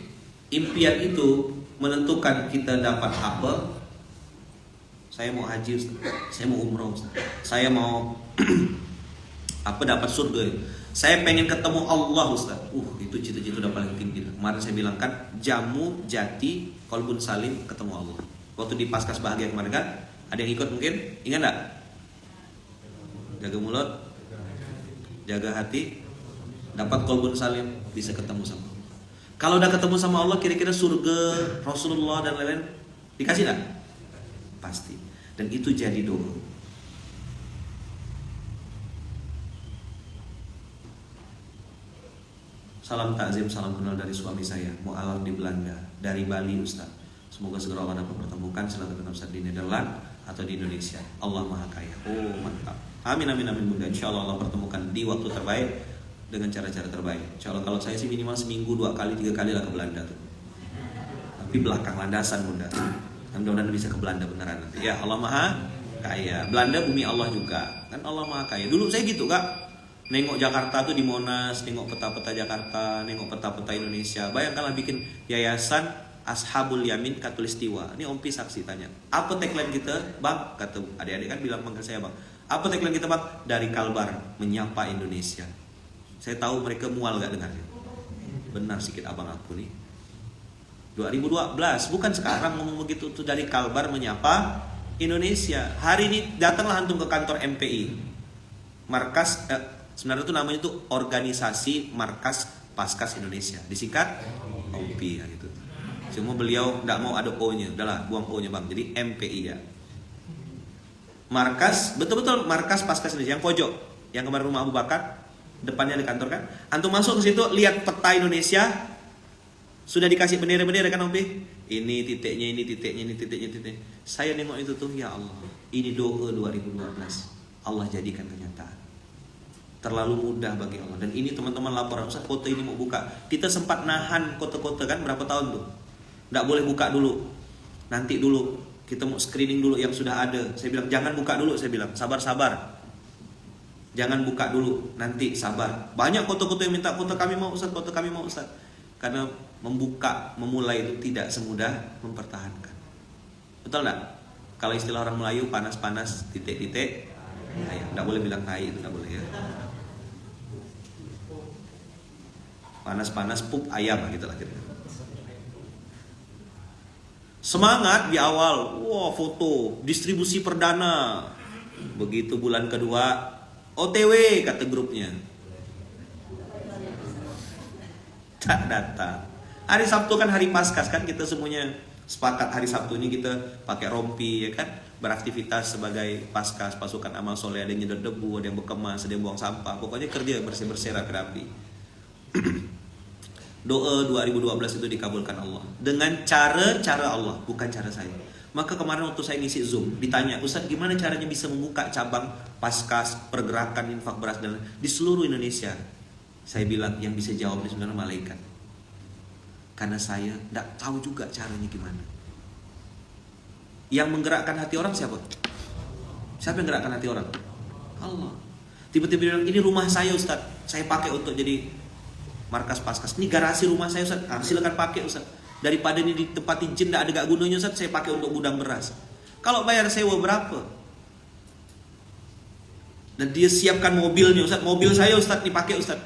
impian itu menentukan kita dapat apa. Saya mau haji Ustaz, saya mau umroh Ustaz, saya mau dapat surga. Saya pengen ketemu Allah Ustaz. Itu cita-cita udah paling tinggi. Kemarin saya bilang kan, jamu jati qalbun salim ketemu Allah. Waktu di Paskas Bahagia kemarin kan, ada yang ikut mungkin? Ingat enggak? Jaga mulut, jaga hati, dapat qalbun salim, bisa ketemu sama Allah. Kalau udah ketemu sama Allah, kira-kira surga, Rasulullah dan lain-lain dikasih enggak? Pasti. Dan itu jadi doa. Salam takzim, salam kenal dari suami saya, mu'alaf di Belanda, dari Bali Ustaz. Semoga segera Allah dapat pertemukan, silakan Ustaz di Nederland atau di Indonesia. Allah Maha Kaya. Oh mantap. Amin amin amin Bunda. Insya Allah Allah pertemukan di waktu terbaik dengan cara-cara terbaik. Insya Allah kalau saya sih minimal seminggu 2 kali 3 kali lah ke Belanda tuh. Tapi belakang landasan Bunda. Mudah-mudahan bisa ke Belanda beneran nanti. Ya Allah Maha Kaya. Belanda bumi Allah juga. Kan Allah Maha Kaya. Dulu saya gitu Kak. Nengok Jakarta tuh di Monas, nengok peta-peta Jakarta, nengok peta-peta Indonesia. Bayangkanlah bikin yayasan Ashabul Yamin Katulistiwa. Ini Om Pi saksi tanya, apa tagline kita Bang? Kata adik-adik kan bilang manggil saya Bang. Apa tagline kita Bang? Dari Kalbar menyapa Indonesia. Saya tahu mereka mual gak dengarnya. Benar sikit abang aku nih. 2012, bukan sekarang ngomong begitu tuh, dari Kalbar menyapa Indonesia. Hari ini datanglah antum ke kantor MPI. Markas sebenarnya itu namanya tuh Organisasi Markas Paskas Indonesia, disingkat OMPI ya gitu. Cuma beliau tidak mau ada O-nya, udahlah buang O-nya Bang, jadi MPI ya. Markas, betul-betul Markas Paskas Indonesia yang pojok, yang kemarin rumah Abu Bakar, depannya ada kantor kan. Antum masuk ke situ, lihat peta Indonesia, sudah dikasih bendera-bendera kan Om Pi? Ini titiknya, ini titiknya, ini titiknya, titiknya. Saya nengok itu tuh, ya Allah, ini doa 2012, Allah jadikan kenyataan. Terlalu mudah bagi Allah. Dan ini teman-teman laporan, Ustaz kota ini mau buka. Kita sempat nahan kota-kota kan berapa tahun tuh. Nggak boleh buka dulu. Nanti dulu. Kita mau screening dulu yang sudah ada. Saya bilang jangan buka dulu. Saya bilang sabar-sabar. Jangan buka dulu. Nanti sabar. Banyak kota-kota yang minta kota kami mau Ustaz, kota kami mau Ustaz. Karena memulai itu tidak semudah mempertahankan. Betul nggak? Kalau istilah orang Melayu panas-panas titik-titik. Ya, nggak boleh bilang tai itu nggak boleh ya. Panas-panas pup ayam gitu lah kira-kira. Semangat di awal, wah foto, distribusi perdana. Begitu bulan kedua, OTW kata grupnya. Tak datang. Hari Sabtu kan hari Paskas kan, kita semuanya sepakat hari Sabtu ini kita pakai rompi ya kan, beraktivitas sebagai Paskas, pasukan amal soleh, ada yang nyedot debu, ada yang berkemas, ada yang buang sampah, pokoknya kerja bersih-bersih rapi-rapi. Doa 2012 itu dikabulkan Allah dengan cara Allah, bukan cara saya. Maka kemarin waktu saya ngisi Zoom ditanya, Ustaz gimana caranya bisa membuka cabang Paskas, pergerakan infak beras dan di seluruh Indonesia? Saya bilang yang bisa jawab ini sebenarnya malaikat. Karena saya tidak tahu juga caranya gimana. Yang menggerakkan hati orang siapa? Siapa yang menggerakkan hati orang? Allah. Tiba-tiba bilang, ini rumah saya Ustaz, saya pakai untuk jadi markas Paskas. Ini garasi rumah saya Ustaz. Silakan pakai Ustaz. Daripada ini ditempatin jin enggak ada gak gunanya Ustaz, saya pakai untuk gudang beras. Kalau bayar sewa berapa? Dan dia siapkan mobilnya Ustaz. Mobil saya Ustaz dipakai Ustaz.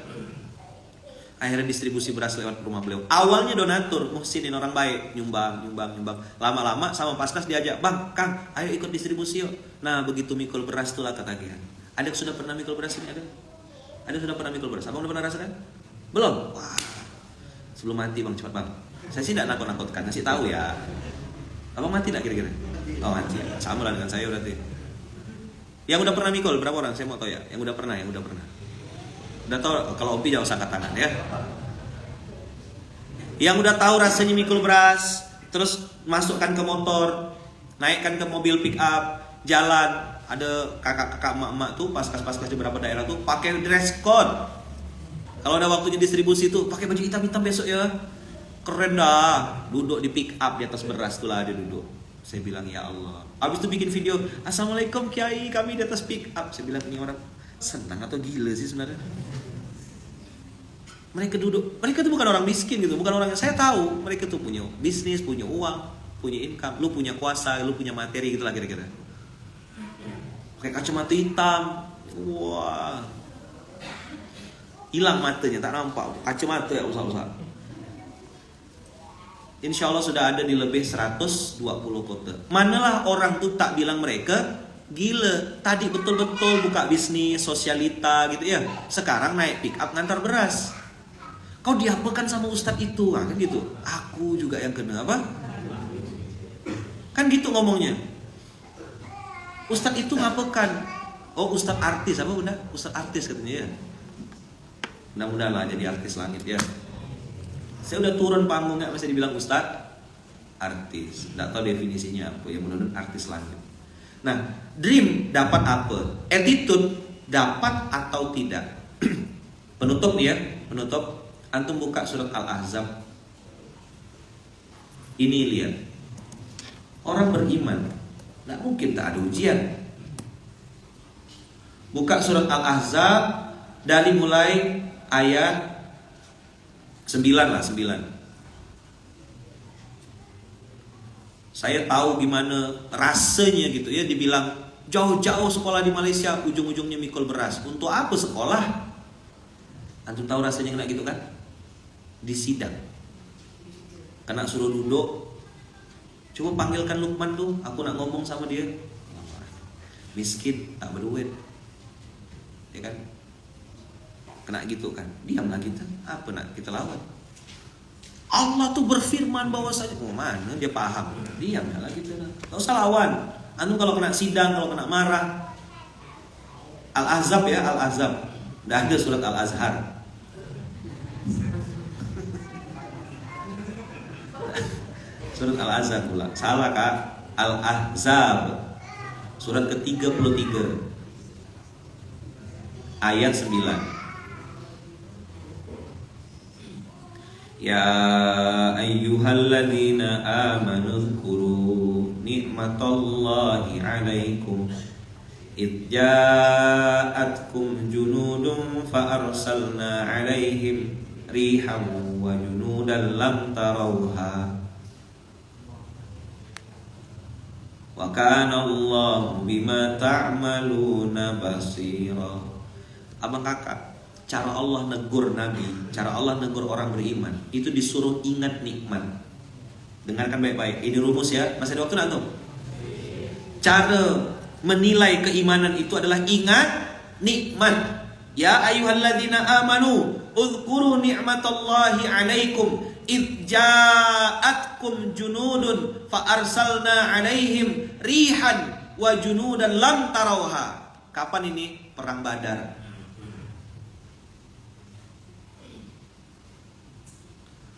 Akhirnya distribusi beras lewat rumah beliau. Awalnya donatur, muhsinin orang baik, nyumbang. Lama-lama sama Paskas diajak, "Bang, Kang, ayo ikut distribusi yuk." Nah, begitu mikul beras itulah ketagihan. Ada yang sudah pernah mikul beras ini? Ada yang sudah pernah mikul beras? Abang udah pernah rasakan? Belum? Wah. Sebelum mati Bang, cepat Bang. Saya sih tidak nakut-nakutkan, kasih tahu ya. Abang mati tidak kira-kira? Oh, mati ya. Sama lah dengan saya berarti. Yang udah pernah mikul berapa orang? Saya mau tahu ya. Yang udah pernah. Udah tahu, kalau Opi jangan usah angkat tangan ya. Yang udah tahu rasanya mikul beras, terus masukkan ke motor, naikkan ke mobil pick up, jalan. Ada kakak-kakak emak-emak tuh paskas-paskas di beberapa daerah tuh pakai dress code. Kalau ada waktunya distribusi tuh pakai baju hitam-hitam besok ya. Keren dah. Duduk di pick up di atas beras tuh lah dia duduk. Saya bilang ya Allah. Habis itu bikin video, "Assalamualaikum Kiai, kami di atas pick up." Saya bilang ini orang senang atau gila sih sebenarnya? Mereka tuh bukan orang miskin gitu, bukan orang yang saya tahu. Mereka tuh punya bisnis, punya uang, punya income. Lu punya kuasa, lu punya materi gitu lah kira-kira. Pakai kacamata hitam, wah, hilang matanya, tak nampak. Kacamata ya usah. Insya Allah sudah ada di lebih 120 kota. Manalah orang tuh tak bilang mereka gila, tadi betul-betul buka bisnis, sosialita gitu ya. Sekarang naik pick up ngantar beras. Kau diapakan sama ustadz itu? Kan gitu. Aku juga yang kena apa? Kan gitu ngomongnya. Ustadz itu ngapakan? Oh, ustadz artis apa bunda? Ustadz artis katanya ya. Mudah-mudahan lah jadi artis langit ya. Saya udah turun panggung nggak masih dibilang ustadz artis. Nggak tahu definisinya apa. Ya mudah-mudahan artis langit. Nah, dream dapat apa? Attitude dapat atau tidak? Penutup nih ya, penutup. Antum buka surat Al-Ahzab. Ini lihat. Orang beriman nggak mungkin tak ada ujian. Buka surat Al-Ahzab dari mulai ayat 9 lah, 9. Saya tahu gimana rasanya gitu ya, dibilang jauh-jauh sekolah di Malaysia, ujung-ujungnya mikul beras. Untuk apa sekolah? Antum tahu rasanya kena gitu kan? Di sidang. Kena suruh duduk. Coba panggilkan Lukman tuh, aku nak ngomong sama dia. Miskin, tak berduit. Ya kan? Kena gitu kan? Diamlah kita. Apa nak kita lawan? Allah tuh berfirman bahwasanya, oh mana dia paham? Diamlah kita. Tak usah lawan. Antum kalau kena sidang, kalau kena marah. Al-Ahzab ya, Al-Ahzab. Tidak ada surat Al-Azhar. Surat Al-Ahzab pula. Salah kak. Al-Ahzab. Surat ke-33 ayat 9. Ya ayyuhalladzina amanu dzkuru nikmatallahi 'alaikum id ja'atkum junudun fa arsalna 'alaihim rihan wa junudan lam tarawha wa kana Allahu bima ta'maluna basira. Abang kakak, cara Allah negur Nabi, cara Allah negur orang beriman, itu disuruh ingat nikmat. Dengarkan baik-baik, ini rumus ya. Masih ada waktu nggak tuh? Cara menilai keimanan itu adalah ingat nikmat. Ya ayyuhalladzina amanu uzkuru ni'matallahi 'alaikum id ja'atkum junudun fa arsalna 'alaihim rihan wa junudan lam tarawha. Kapan ini? Perang Badar.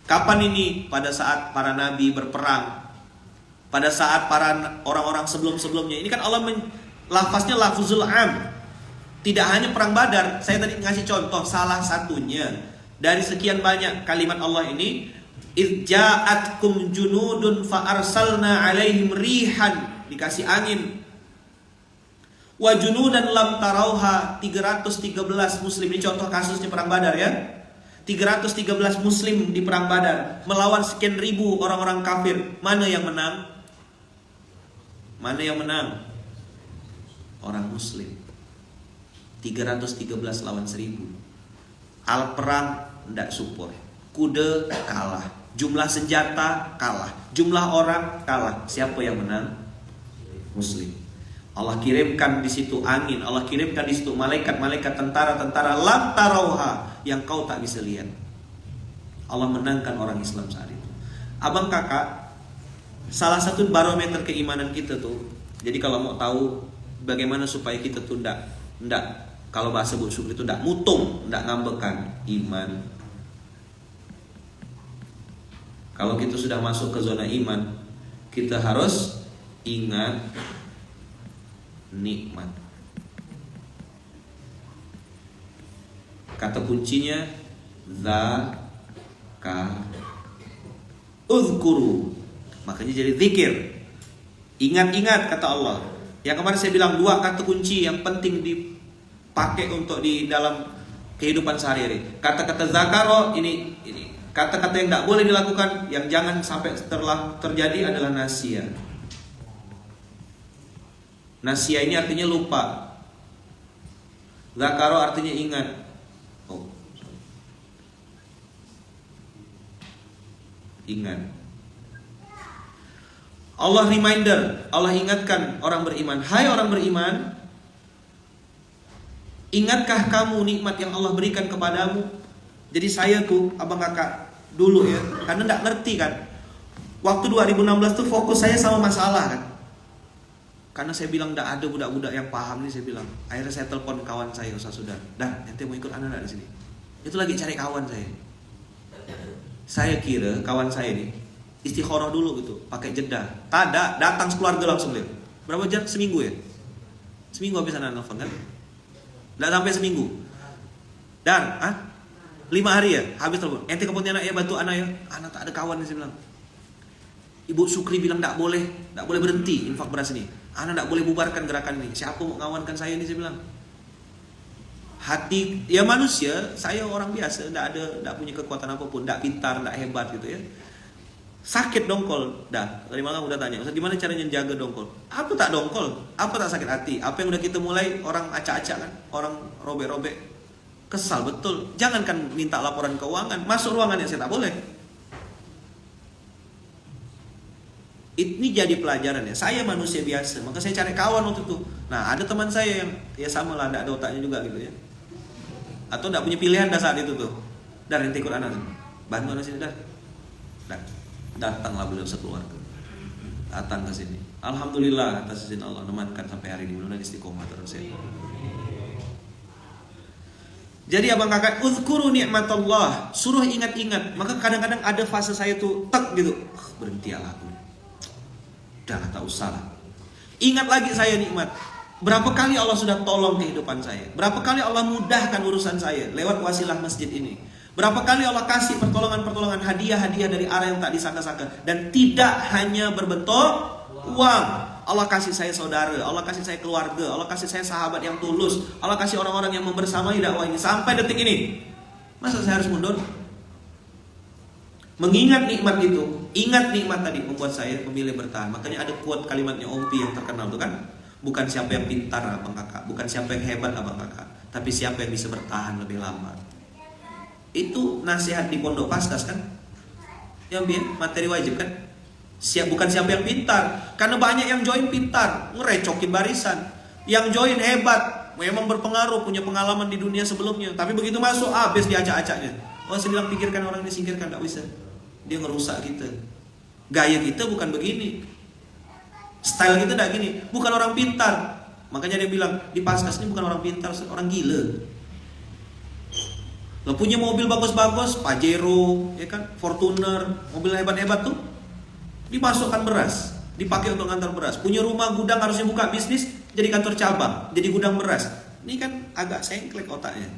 Kapan ini? Pada saat para nabi berperang. Pada saat para orang-orang sebelum-sebelumnya. Ini kan Allah lafaznya lafzul am. Tidak hanya perang Badar. Saya tadi ngasih contoh salah satunya dari sekian banyak kalimat Allah ini. Idh ja'atkum junudun fa arsalna 'alaihim rihan, dikasih angin. Wa junudan lam tarauha, 313 muslim. Ini contoh kasusnya perang Badar ya. 313 muslim di perang Badar melawan sekian ribu orang-orang kafir. Mana yang menang? Mana yang menang? Orang muslim. 313 lawan 1000. Alat perang tidak support. Kuda kalah. Jumlah senjata kalah. Jumlah orang kalah. Siapa yang menang? Muslim. Allah kirimkan di situ angin, Allah kirimkan di situ malaikat-malaikat, tentara-tentara lam tarauha, yang kau tak bisa lihat. Allah menangkan orang Islam saat itu. Abang kakak, salah satu barometer keimanan kita tuh. Jadi kalau mau tahu bagaimana supaya kita tuh ndak kalau bahasa Bu Syukri itu ndak mutung, ndak ngambekan iman. Kalau kita sudah masuk ke zona iman, kita harus ingat nikmat. Kata kuncinya uzkuru. Makanya jadi zikir. Ingat-ingat kata Allah. Yang kemarin saya bilang 2 kata kunci yang penting dipakai untuk di dalam kehidupan sehari-hari. Kata-kata zakaro ini kata-kata yang tidak boleh dilakukan, yang jangan sampai terjadi adalah nasia. Nasia ini artinya lupa. Zakaro artinya ingat. Ingat. Allah reminder, Allah ingatkan orang beriman. Hai orang beriman, ingatkah kamu nikmat yang Allah berikan kepadamu? Jadi saya tuh, abang kakak dulu ya, karena tidak ngerti kan. Waktu 2016 tuh fokus saya sama masalah kan. Karena saya bilang tidak ada budak-budak yang paham nih, saya bilang. Akhirnya saya telepon kawan saya, Ustaz Sudar. Dah, nanti mau ikut anak di sini. Itu lagi cari kawan saya. Saya kira kawan saya nih istikharah dulu gitu, pakai jeda. Tada, datang sekeluarga langsung lihat. Berapa jam? Seminggu ya? Seminggu habis anak nelfon kan? Tidak sampai seminggu. Dan 5 hari ya, habis telepon. Ente ke Pontianak ya, bantu anak ya. Anak tak ada kawan nih, saya bilang. Ibu Syukri bilang tidak boleh berhenti infak beras ini. Anak tidak boleh bubarkan gerakan ini. Siapa mau ngawankan saya ini, saya bilang. Hati ya manusia, saya orang biasa, tidak punya kekuatan apapun, tidak pintar, tidak hebat gitu ya. Sakit dongkol, dari malam udah tanya, Ustaz gimana caranya jaga dongkol? Apa tak dongkol? Apa tak sakit hati? Apa yang udah kita mulai orang acak-acak kan, orang robek-robek, kesal betul. Jangankan minta laporan keuangan, masuk ruangan yang saya tak boleh. Ini jadi pelajaran ya. Saya manusia biasa, maka saya cari kawan waktu itu. Nah ada teman saya yang ya sama lah, tidak ada otaknya juga gitu ya. Atau tidak punya pilihan dah saat itu tuh. Dan nanti ikut anak, bantu anak sini dah. Datanglah beliau sekeluarga. Datang ke sini. Alhamdulillah atas izin Allah nemankan sampai hari ini, mudah-mudahan istiqomah terus ya. Jadi abang kakak, uzkuru nikmatullah, suruh ingat-ingat. Maka kadang-kadang ada fase saya tuh tek gitu, berhenti lah aku. Udah tak usah lah. Ingat lagi saya nikmat. Berapa kali Allah sudah tolong kehidupan saya. Berapa kali Allah mudahkan urusan saya lewat wasilah masjid ini. Berapa kali Allah kasih pertolongan-pertolongan, hadiah-hadiah dari arah yang tak disangka-sangka. Dan tidak hanya berbentuk uang. Allah kasih saya saudara, Allah kasih saya keluarga, Allah kasih saya sahabat yang tulus, Allah kasih orang-orang yang membersamai dakwah ini sampai detik ini. Masa saya harus mundur? Mengingat nikmat itu, ingat nikmat tadi membuat saya memilih bertahan. Makanya ada quote kalimatnya Ompi yang terkenal itu kan, bukan siapa yang pintar abang kakak, bukan siapa yang hebat abang kakak, tapi siapa yang bisa bertahan lebih lama. Itu nasihat di Pondok Paskas kan, yang materi wajib kan. Bukan siapa yang pintar, karena banyak yang join pintar, ngerecokin barisan. Yang join hebat, memang berpengaruh, punya pengalaman di dunia sebelumnya, tapi begitu masuk habis diacak-acaknya. Oh saya bilang pikirkan orang ini, singkirkan, tak bisa. Dia ngerusak kita. Gaya kita bukan begini, style kita tidak gini, bukan orang pintar. Makanya dia bilang di Paskas ini bukan orang pintar, orang gila. Lo punya mobil bagus-bagus, Pajero, ya kan, Fortuner, mobil hebat-hebat tuh, dimasukkan beras, dipakai untuk ngantar beras. Punya rumah gudang, harusnya buka bisnis jadi kantor cabang, jadi gudang beras. Ini kan agak sengklek otaknya.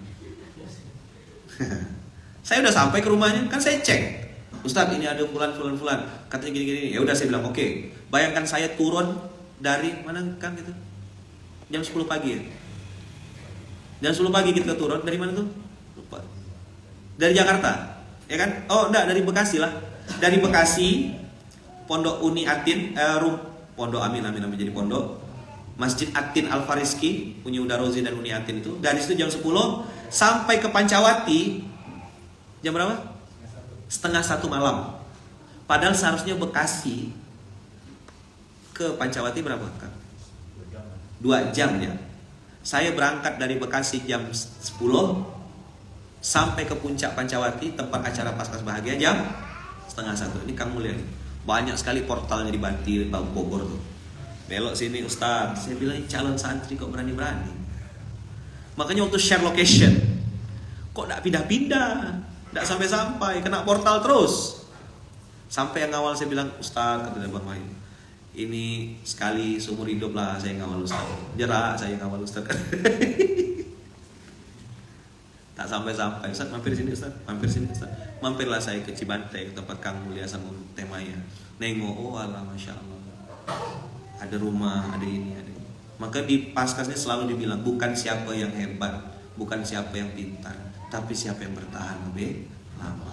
Saya udah sampai ke rumahnya, kan saya cek, Ustaz ini ada fulan, katanya gini-gini. Ya udah saya bilang oke. Bayangkan saya turun dari mana kan gitu, jam 10 pagi ya. Jam 10 pagi kita turun dari mana tuh? Lupa. Dari Jakarta, ya kan? Oh, enggak, dari Bekasi lah. Dari Bekasi, Pondok Uni Atin, Pondok Amin jadi pondok. Masjid Atin Al Fariski, Uni Udarozi dan Uni Atin itu. Dari situ jam 10 sampai ke Pancawati jam berapa? Setengah 1 malam. Padahal seharusnya Bekasi ke Pancawati berapa, Kak? 2 jam ya. Saya berangkat dari Bekasi jam 10 sampai ke puncak Pancawati, tempat acara Paskas Bahagia jam setengah 1. Ini kamu lihat, banyak sekali portalnya di Banti, Bogor tuh. Belok sini Ustaz, saya bilang calon santri kok berani-berani. Makanya waktu share location, kok gak pindah-pindah, gak sampai-sampai, kena portal terus. Sampai yang awal saya bilang, Ustaz, kata Bang Wahyu, ini sekali seumur hidup lah saya ngawal Ustaz. Jerak saya ngawal Ustaz. Tak sampai-sampai, Ustaz mampir sini Ustaz, mampir sini Ustaz. Mampirlah saya ke Cibantai, ke tempat Kang Mulia sama Temaya. Nengok, oh alah Masya Allah, ada rumah, ada ini, ada ini. Maka di Paskas ini selalu dibilang, bukan siapa yang hebat, bukan siapa yang pintar, tapi siapa yang bertahan lebih lama.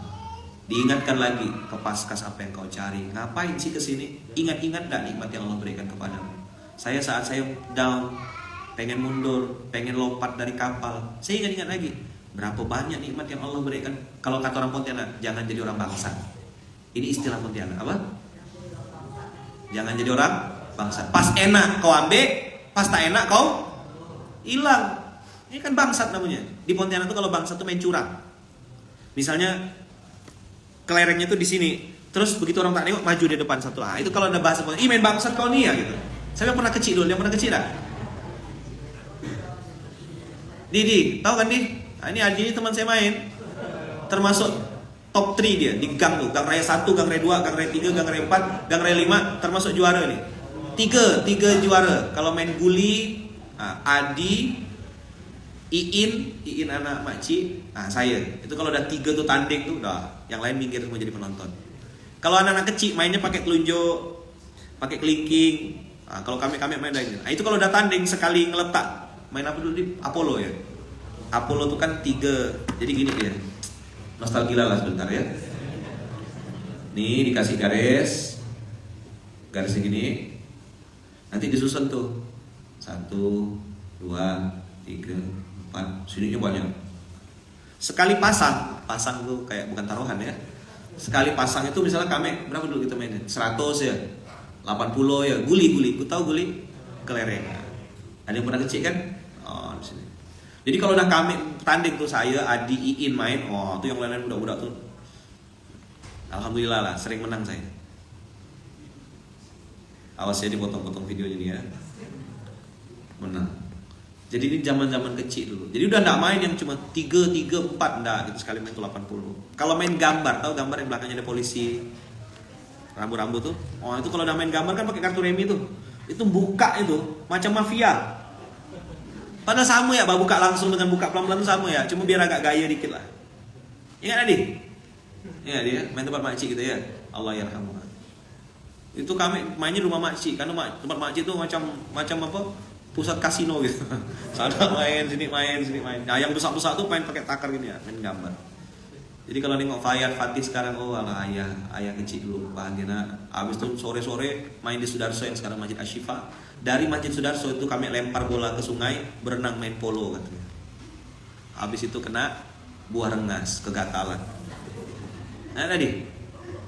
Diingatkan lagi ke Paskas apa yang kau cari. Ngapain sih kesini? Ingat-ingat gak nikmat yang Allah berikan kepadamu? Saya saat saya down, pengen mundur, pengen lompat dari kapal, saya ingat-ingat lagi, berapa banyak nikmat yang Allah berikan. Kalau kata orang Pontianak, jangan jadi orang bangsa. Ini istilah Pontianak, apa? Jangan jadi orang bangsa. Pas enak kau ambil, pas tak enak kau hilang. Ini kan bangsat namanya. Di Pontianak tuh kalau bangsat tuh main curang. Misalnya kelerengnya tuh di sini, terus begitu orang tak nengok maju di depan satu. Ah, itu kalau ada bahasa Pontianak, ih main bangsat kau nih ya gitu. Saya pernah kecil dulu, yang pernah kecil dah. Didi, tahu kan Di? Nah, ini Adi ini teman saya main, termasuk top 3 dia di gang tuh, gang raya 1, gang raya 2, gang raya 3, gang raya 4, gang raya 5, termasuk juara ini. Tiga juara. Kalau main guli, Adi, Iin anak makci, saya. Itu kalau udah 3 tuh tanding tuh, udah yang lain minggir semua jadi penonton. Kalau anak-anak kecil mainnya pakai telunjuk, pakai kelingking. Kalau kami main lainnya. Itu kalau udah tanding sekali ngeletak, main apa dulu di Apollo ya. Apollo tuh kan 3, jadi gini dia. Nostalgia lah sebentar ya. Nih dikasih garisnya gini. Nanti disusun tuh 1, 2, 3, 4. Sininya banyak. Sekali pasang tuh kayak bukan taruhan ya. Sekali pasang itu misalnya kami berapa dulu kita mainin? 100 ya, 80 ya. Guli. Ku tahu guli? Kelereng. Ada yang pernah kecil kan? Oh di sini. Jadi kalau udah kami tanding tuh saya, Adi, Iin main, tuh yang lain-lain budak-budak tuh, alhamdulillah lah, sering menang saya. Awas ya dipotong-potong videonya nih ya. Menang. Jadi ini zaman-zaman kecil dulu. Jadi udah nggak main yang cuma 3, 4, enggak gitu, sekali main tuh 80. Kalau main gambar, tahu gambar yang belakangnya ada polisi, rambut-rambut tuh. Itu kalau udah main gambar kan pakai kartu remi tuh. Itu buka itu macam mafia. Padahal sama ya, buka langsung dengan buka pelan-pelan sama ya, cuma biar agak gaya dikit lah. Ingat Adi? Ingat dia main tempat makcik gitu ya. Allah yarhamu. Itu kami mainnya rumah makcik, karena tempat makcik itu macam apa? Pusat kasino gitu. Sana main, sini main. Nah, yang rusak-rusak tuh main pakai takar gini ya, main gambar. Jadi kalau nengok Fatih sekarang, alah ayah kecil dulu bahagia. Abis itu sore-sore main di Sudarso yang sekarang Masjid Ashifa. Dari Masjid Sudarso itu kami lempar bola ke sungai, berenang main polo katanya. Habis itu kena buah rengas, kegatalan. Nah tadi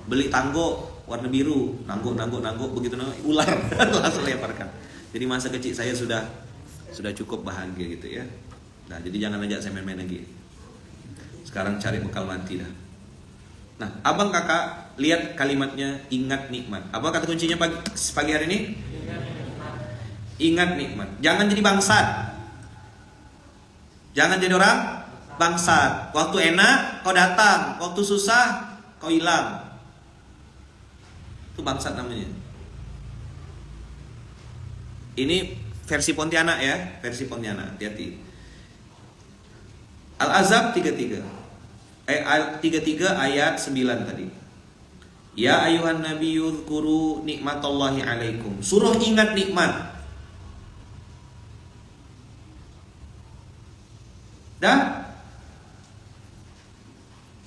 beli tanggo warna biru, nangguk begitu ular langsung lemparkan. Jadi masa kecil saya sudah cukup bahagia gitu ya. Nah jadi jangan ajak saya main-main lagi. Sekarang cari bekal mati dah. Nah abang kakak lihat kalimatnya ingat nikmat. Apa kata kuncinya pagi hari ini? Ingat nikmat. Jangan jadi bangsat. Jangan jadi orang bangsat. Waktu enak kau datang, waktu susah kau hilang. Itu bangsat namanya. Ini versi Pontianak ya, versi Pontianak. Hati-hati. Al-Azab 33 ayat 9 tadi. Ya ayuhan nabiyyu dzkuru nikmatallahi alaikum. Suruh ingat nikmat. Dah?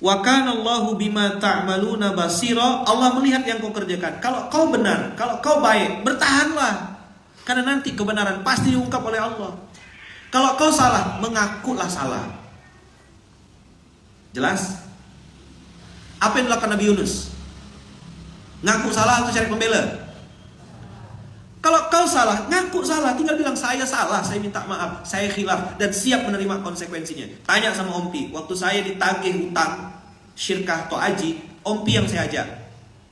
Wa kana Allahu bima ta'maluna basira. Allah melihat yang kau kerjakan. Kalau kau benar, kalau kau baik, bertahanlah. Karena nanti kebenaran pasti diungkap oleh Allah. Kalau kau salah, mengakulah salah. Jelas? Apa yang dilakukan Nabi Yunus? Ngaku salah atau cari pembela? Kalau kau salah, ngaku salah, tinggal bilang saya salah, saya minta maaf, saya khilaf dan siap menerima konsekuensinya. Tanya sama Om Pi, waktu saya ditagih hutang syirkah atau aji, Om Pi yang saya ajak.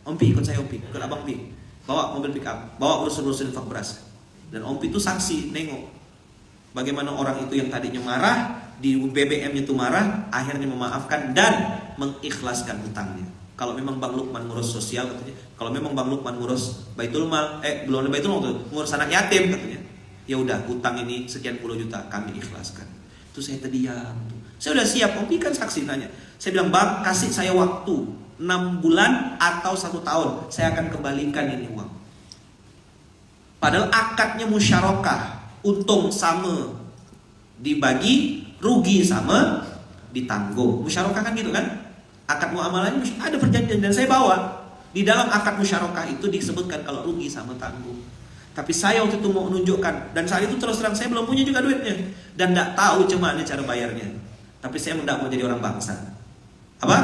Om Pi ikut saya, Om Pi, ikut Abang Pi. Bawa mobil pick up, bawa urusin infak beras. Dan Om Pi itu saksi, nengok bagaimana orang itu yang tadinya marah, di BBM-nya itu marah, akhirnya memaafkan dan mengikhlaskan hutangnya. Kalau memang Bang Lukman ngurus sosial katanya, kalau memang Bang Lukman ngurus Baitul Mal, belum ada Baitul Mal tuh, ngurus anak yatim katanya. Ya udah, hutang ini sekian puluh juta kami ikhlaskan. Itu saya terdiam. Saya udah siap, Om Pi kan saksi nanya. Saya bilang, Bang, kasih saya waktu 6 bulan atau 1 tahun, saya akan kembalikan ini uang. Padahal akadnya musyarakah, untung sama dibagi, rugi sama ditanggung. Musyarakah kan gitu kan? Akad muamalahnya ada perjanjian dan saya bawa. Di dalam akad musyarakah itu disebutkan kalau rugi sama tanggung. Tapi saya waktu itu mau menunjukkan, dan saat itu terus terang saya belum punya juga duitnya dan tidak tahu gimana cara bayarnya. Tapi saya tidak mau jadi orang bangsa. Apa?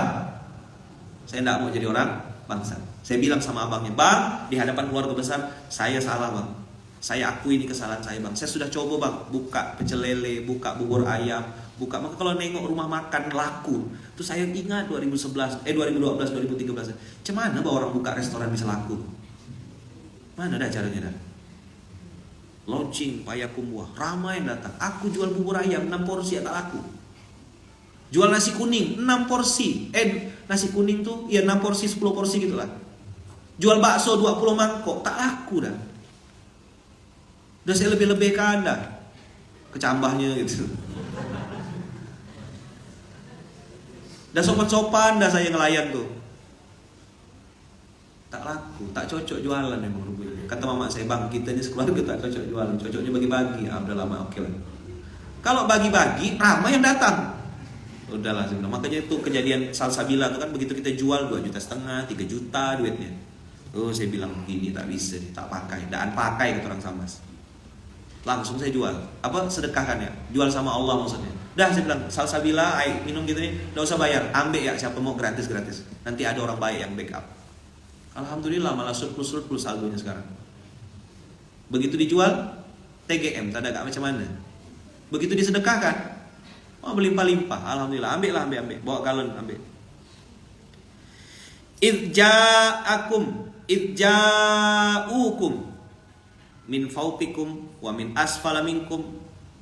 Saya tidak mau jadi orang bangsa. Saya bilang sama abangnya, Bang, di hadapan keluarga besar, saya salah Bang. Saya akui ini kesalahan saya Bang. Saya sudah coba Bang, buka pecel lele, buka bubur ayam, buka. Maka kalau nengok rumah makan laku, itu saya ingat 2012, 2013. Cemana bahwa orang buka restoran bisa laku? Mana ada caranya dah? Launching Payakumbuh, ramai yang datang. Aku jual bubur ayam 6 porsi tak laku. Jual nasi kuning 6 porsi. Nasi kuning tuh ya 6 porsi, 10 porsi gitulah. Jual bakso 20 mangkok tak laku dah. Udah saya lebih-lebihkan dah. Kecambahnya gitu. Dah sopan-sopan dah saya ngelayan tuh. Tak laku, tak cocok jualan memang rupanya. Kata mama saya, Bang, kita ini sekeluarga tak cocok jualan, cocoknya bagi-bagi. Udah lama oke lah. Kalau bagi-bagi, ramai yang datang. Udahlah sebenarnya. Makanya itu kejadian salsabila itu kan begitu kita jual 2,5 juta, 3 juta duitnya. Oh, saya bilang gini tak bisa nih, tak pakai. Daan pakai kata orang Samas. Langsung saya jual. Apa sedekahkan ya? Jual sama Allah maksudnya. Dah saya bilang salsabila, air minum gitu nih, enggak usah bayar. Ambil ya siapa mau gratis. Nanti ada orang baik yang backup. Alhamdulillah malah surplus saldonya sekarang. Begitu dijual TGM, tak ada gak macam mana. Begitu disedekahkan, oh berlimpah-limpah. Alhamdulillah, ambil. Bawa galon, ambil. Idja'ukum min fawqikum wa min asfala minkum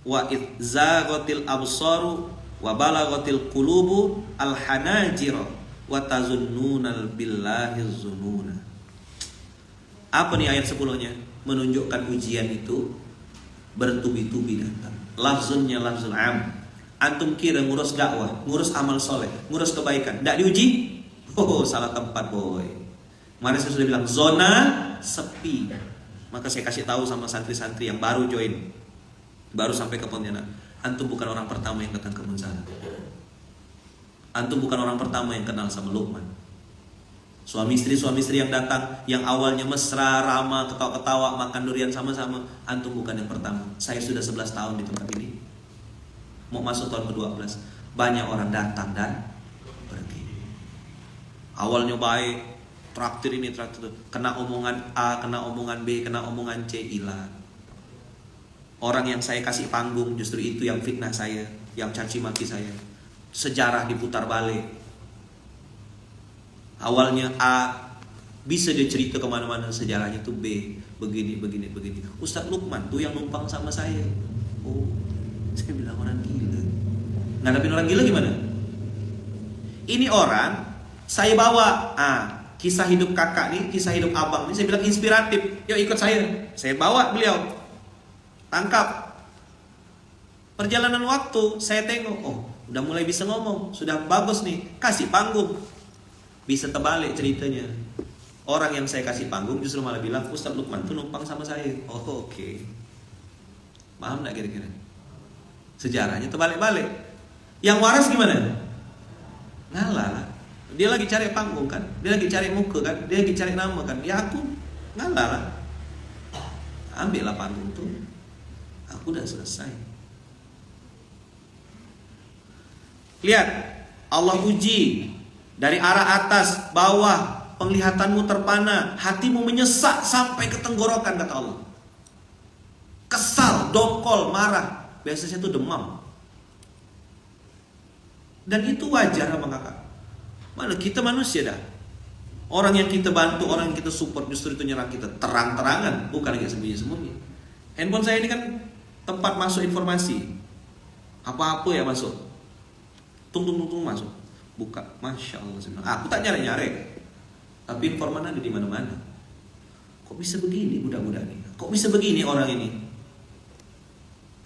wa idzaghatil absaru wa balaghatil qulubu al-hanajira wa tazunnuna billahi zununa. Apa nih ayat 10-nya? Menunjukkan ujian itu bertubi-tubi datang. Lafzunnya lafzul am. Antum kira ngurus dakwah, ngurus amal soleh, ngurus kebaikan, tidak diuji? Oh, salah tempat boy. Kemarin saya sudah bilang zona sepi. Maka saya kasih tahu sama santri-santri yang baru join, baru sampai ke Pontianak, antum bukan orang pertama yang datang ke Munzala. Antum bukan orang pertama yang kenal sama Lukman. Suami istri yang datang, yang awalnya mesra, ramah, ketawa-ketawa, makan durian sama-sama, antum bukan yang pertama. Saya sudah 11 tahun di tempat ini, mau masuk tahun ke-12. Banyak orang datang dan pergi. Awalnya baik, traktir ini, traktir itu, kena omongan A, kena omongan B, kena omongan C, hilang. Orang yang saya kasih panggung justru itu yang fitnah saya, yang caci maki saya. Sejarah diputar balik. Awalnya A, bisa dia cerita kemana-mana, sejarahnya tuh B, begini. Ustadz Lukman tuh yang numpang sama saya. Oh, saya bilang orang gila. Ngadapin orang gila gimana? Ini orang saya bawa, kisah hidup kakak nih, kisah hidup abang nih, saya bilang inspiratif. Yuk ikut saya. Saya bawa beliau. Tangkap. Perjalanan waktu, saya tengok, oh, udah mulai bisa ngomong, sudah bagus nih, kasih panggung. Bisa terbalik ceritanya. Orang yang saya kasih panggung justru malah bilang, Ustadz Lukman tuh numpang sama saya. Oh, oke. Paham gak kira-kira? Sejarahnya terbalik-balik. Yang waras gimana? Ngalah. Dia lagi cari panggung kan, dia lagi cari muka kan, dia lagi cari nama kan. Ya aku ngalah lah. Ambillah panggung tuh. Aku udah selesai. Lihat, Allah uji dari arah atas, bawah, penglihatanmu terpana, hatimu menyesak sampai ke tenggorokan, kata Allah. Kesal, dongkol, marah, biasanya itu demam. Dan itu wajar sama kakak. Mana kita manusia dah. Orang yang kita bantu, orang yang kita support justru itu nyerang kita terang-terangan, bukan lagi sembunyi-sembunyi. Handphone saya ini kan tempat masuk informasi. Apa-apa ya masuk. Tung masuk. Buka, masya Allah. Aku tak nyari-nyari. Tapi informan ada di mana-mana. Kok bisa begini budak-budak ini? Kok bisa begini orang ini?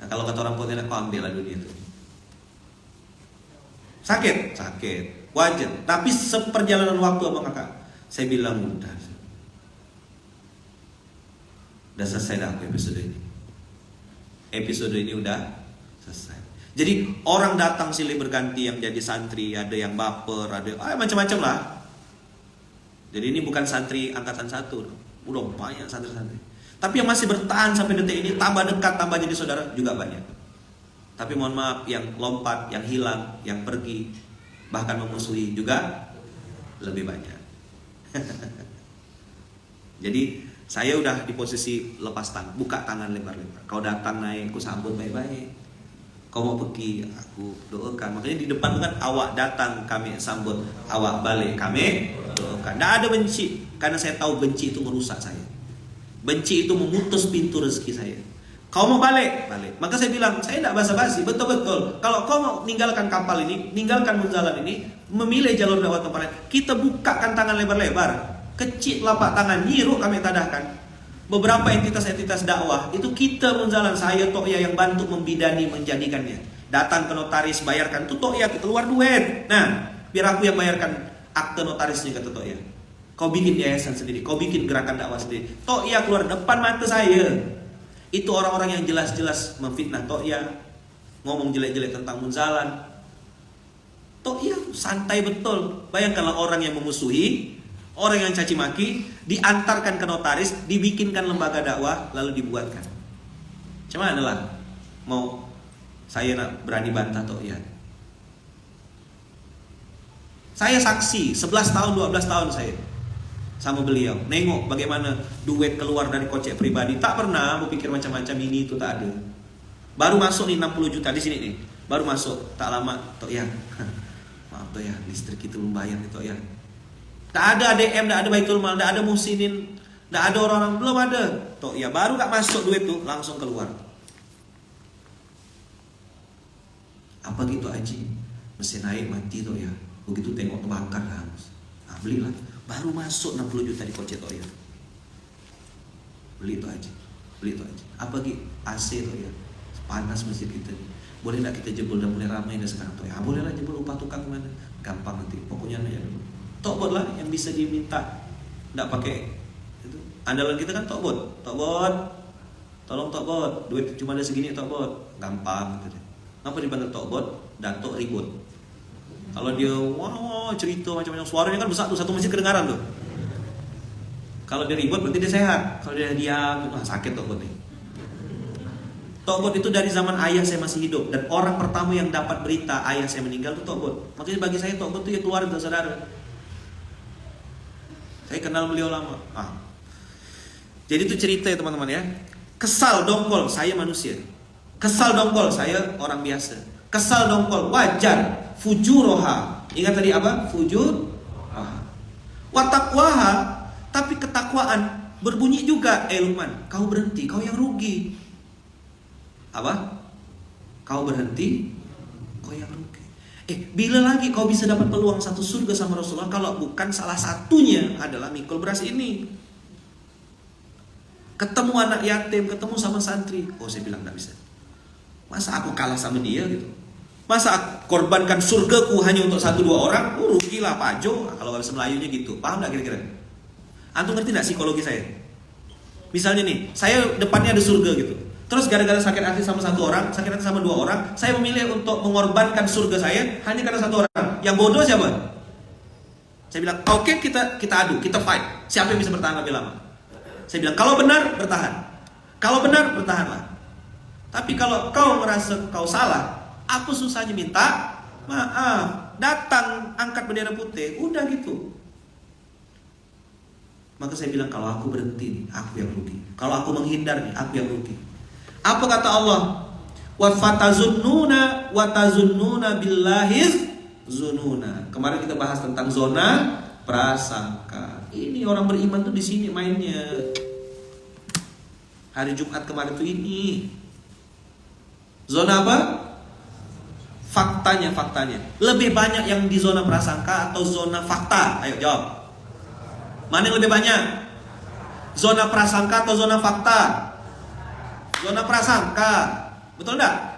Nah, kalau kata orang Pontianak, kau ambil lah dunia itu. Sakit, wajar. Tapi seperjalanan waktu sama kakak, saya bilang udah selesai dah episode ini. Episode ini udah selesai. Jadi orang datang silih berganti, yang jadi santri, ada yang baper, ada macam-macam lah. Jadi ini bukan santri angkatan 1, udah banyak santri-santri. Tapi yang masih bertahan sampai detik ini, tambah dekat, tambah jadi saudara juga banyak. Tapi mohon maaf, yang lompat, yang hilang, yang pergi, bahkan memusuhi juga lebih banyak. Jadi saya udah di posisi lepas tangan, buka tangan lebar-lebar. Kau datang naik, aku sambut baik-baik. Kau mau pergi, aku doakan. Makanya di depan kan, awak datang kami sambut, awak balik kami doakan. Tidak ada benci, karena saya tahu benci itu merusak saya. Benci itu memutus pintu rezeki saya. Kau mau balik. Maka saya bilang, saya tidak basa-basi, betul-betul. Kalau kau mau meninggalkan kapal ini, meninggalkan munzalan ini, memilih jalur dakwah tempat lain, kita bukakan tangan lebar-lebar. Kecil lapak tangan, nyiruk kami tadahkan. Beberapa entitas-entitas dakwah itu kita munzalan, saya Tokya yang bantu membidani, menjadikannya. Datang ke notaris, bayarkan tuh Tokya, keluar duit. Nah, biar aku yang bayarkan akte notarisnya, kata Tokya. Kau bikin yayasan sendiri, kau bikin gerakan dakwah sendiri. Tokya keluar depan mata saya. Itu orang-orang yang jelas-jelas memfitnah Tokya, ngomong jelek-jelek tentang munzalan. Tokya santai betul. Bayangkanlah orang yang memusuhi, orang yang caci maki, diantarkan ke notaris, dibikinkan lembaga dakwah, lalu dibuatkan. Cuma adalah mau saya nak berani bantah Tokya. Saya saksi 11 tahun 12 tahun saya sama beliau, nengok bagaimana duit keluar dari kocek pribadi. Tak pernah berpikir macam-macam, ini itu tak ada. Baru masuk nih 60 juta di sini nih. Baru masuk, tak lama Tokya. Maaf Tokya, listrik itu membayar nih Tokya. Tak ada ADM, tak ada Baitul Mal, tak ada Muhsinin, tak ada orang-orang, belum ada. Tokya baru gak masuk duit tuh, langsung keluar. Apa gitu Haji? Mesin naik mati Tokya. Begitu tengok terbakar hangus. Nah, belilah. Baru masuk 60 juta di kocek Tokya. Beli itu aja. Apa gitu? AC Tokya. Panas masjid kita. Boleh tak kita jebol, dan mulai ramai dah sekarang Tokya. Boleh lah jebol, upah tukang mana? Gampang nanti. Pokoknya aja dulu. Tokbot lah yang bisa diminta. Tak pakai itu. Andalan kita kan tokbot. Tolong tokbot. Duit cuma ada segini tokbot. Gampang gitu. Kenapa dipanggil tokbot? Datuk ribut. Kalau dia cerita macam-macam, suaranya kan besar tuh, satu masjid kedengaran tuh. Kalau dia ribut berarti dia sehat. Kalau dia diam, sakit Tokbot nih. Tokbot itu dari zaman ayah saya masih hidup, dan orang pertama yang dapat berita ayah saya meninggal itu Tokbot. Makanya bagi saya Tokbot itu ya keluarga saudara. Saya kenal beliau lama. Jadi itu cerita ya teman-teman ya. Kesal dongkol, saya manusia. Kesal dongkol, saya orang biasa. Kesal dongkol, wajar. Fujuroha, ingat tadi apa? Fujur watakwaha, tapi ketakwaan berbunyi juga. Lukman, kau berhenti, kau yang rugi. Apa? Kau berhenti, kau yang rugi. Bila lagi kau bisa dapat peluang satu surga sama Rasulullah, kalau bukan salah satunya adalah mikul beras ini. Ketemu anak yatim, ketemu sama santri. Saya bilang gak bisa. Masa aku kalah sama dia gitu? Masa korbankan surgaku hanya untuk 1-2 orang? Rugilah pajo. Kalau bahasa Melayunya gitu. Paham gak kira-kira? Antum ngerti gak psikologi saya? Misalnya nih, saya depannya ada surga gitu. Terus gara-gara sakit hati sama 1 orang, sakit hati sama 2 orang, saya memilih untuk mengorbankan surga saya hanya karena 1 orang. Yang bodoh siapa? Saya bilang, oke, kita adu, kita fight. Siapa yang bisa bertahan lebih lama? Saya bilang, kalau benar, bertahan. Kalau benar, bertahanlah. Tapi kalau kau merasa kau salah, apa susahnya minta maaf? Datang, angkat bendera putih, udah gitu. Maka saya bilang, kalau aku berhenti nih, aku yang rugi. Kalau aku menghindar nih, aku yang rugi. Apa kata Allah? Wa tazunnuna billahiz zununa. Kemarin kita bahas tentang zona prasangka. Ini orang beriman tuh di sini mainnya. Hari Jumat kemarin tuh ini. Zona apa? Faktanya. Lebih banyak yang di zona prasangka atau zona fakta? Ayo jawab. Mana yang lebih banyak? Zona prasangka atau zona fakta? Zona prasangka. Betul enggak?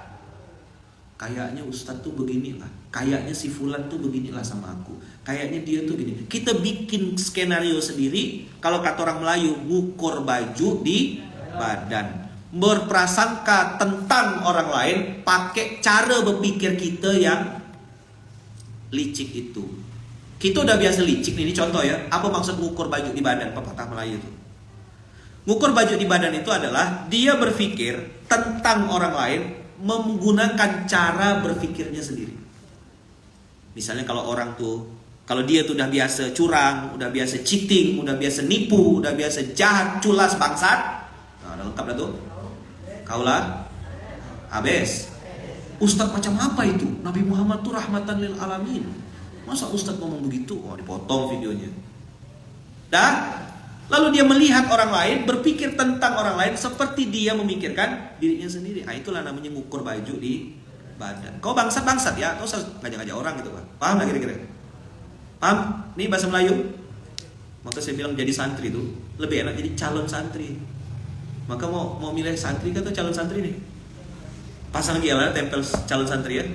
Kayaknya Ustadz tuh beginilah. Kayaknya si Fulan tuh beginilah sama aku. Kayaknya dia tuh gini. Kita bikin skenario sendiri. Kalau kata orang Melayu, ngukur baju di badan. Berprasangka tentang orang lain pakai cara berpikir kita yang licik itu. Kita udah biasa licik nih, ini contoh ya. Apa maksud ngukur baju di badan? Pepatah Melayu itu. Ngukur baju di badan itu adalah dia berpikir tentang orang lain menggunakan cara berpikirnya sendiri. Misalnya kalau orang tuh, kalau dia tuh udah biasa curang, udah biasa cheating, udah biasa nipu, udah biasa jahat, culas, bangsat, nah udah lengkap dah tuh. Kaulah habis. Ustadz macam apa itu? Nabi Muhammad tuh rahmatan lil alamin. Masa Ustadz ngomong begitu? Oh, dipotong videonya. Dah. Lalu dia melihat orang lain, berpikir tentang orang lain seperti dia memikirkan dirinya sendiri. Ah, itulah namanya ngukur baju di badan. Kau bangsat ya, kau usah ngajak-ngajak orang gitu, Pak. Paham gak kira-kira? Paham? Ini bahasa Melayu. Maka saya bilang jadi santri itu lebih enak jadi calon santri. Maka mau milih santri atau calon santri nih? Pasang gialah tempel calon santri ya.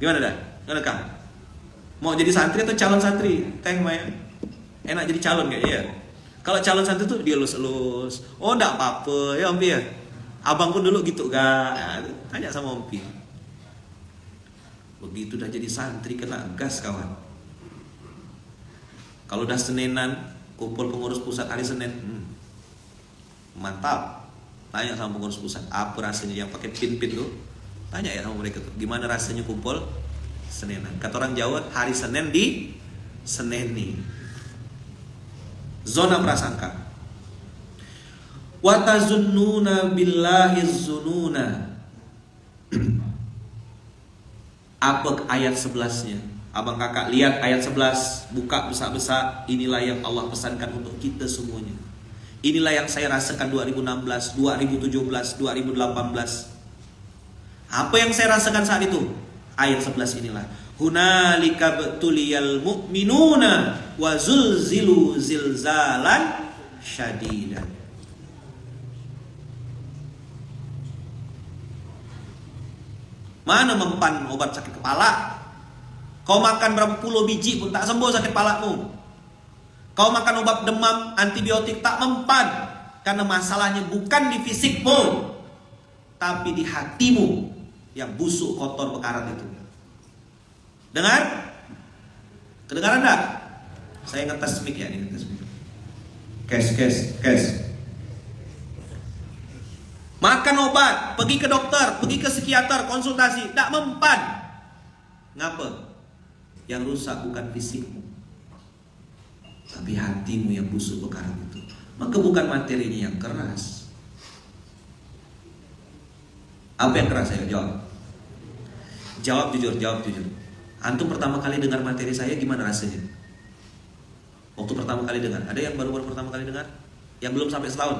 Gimana dah? Gimana Kang? Mau jadi santri atau calon santri? Teh Maya. Enak jadi calon kayaknya ya. Kalau calon santri tuh dia elus-elus. Oh enggak apa-apa ya Om Pi ya. Abang pun dulu gitu gak? Nah, tanya sama Om Pi. Begitu udah jadi santri kena gas kawan. Kalau udah Seninan kumpul pengurus pusat hari Senin, mantap. Tanya sama pengurus pusat apa rasanya yang pakai pin-pin tuh. Tanya ya sama mereka tuh, gimana rasanya kumpul Seninan. Kata orang Jawa, hari Senin di Seneni. Zona prasangka. Wa tazunnuna billahi zununa. Apa ayat 11-nya? Abang kakak lihat ayat 11, buka besar-besar. Inilah yang Allah pesankan untuk kita semuanya. Inilah yang saya rasakan 2016, 2017, 2018. Apa yang saya rasakan saat itu? Ayat 11 inilah. Hunalika betuliyal mu'minuna wa zulzilu zilzalan syadidan. Mana mempan obat sakit kepala? Kau makan berapa puluh biji pun tak sembuh sakit kepalamu. Kau makan obat demam, antibiotik tak mempan. Karena masalahnya bukan di fisikmu, tapi di hatimu yang busuk, kotor, bekarat itu. Dengar? Kedengaran enggak? Saya ngetes mic ya, ini ngetes mic. Kes. Makan obat, pergi ke dokter, pergi ke psikiater, konsultasi, tak mempan. Ngapa? Yang rusak bukan fisikmu, tapi hatimu yang busuk bekarat itu. Maka bukan materinya yang keras. Apa yang keras? Ayo jawab. Jawab jujur. Antum pertama kali dengar materi saya gimana rasanya? Waktu pertama kali dengar. Ada yang baru pertama kali dengar? Yang belum sampai setahun?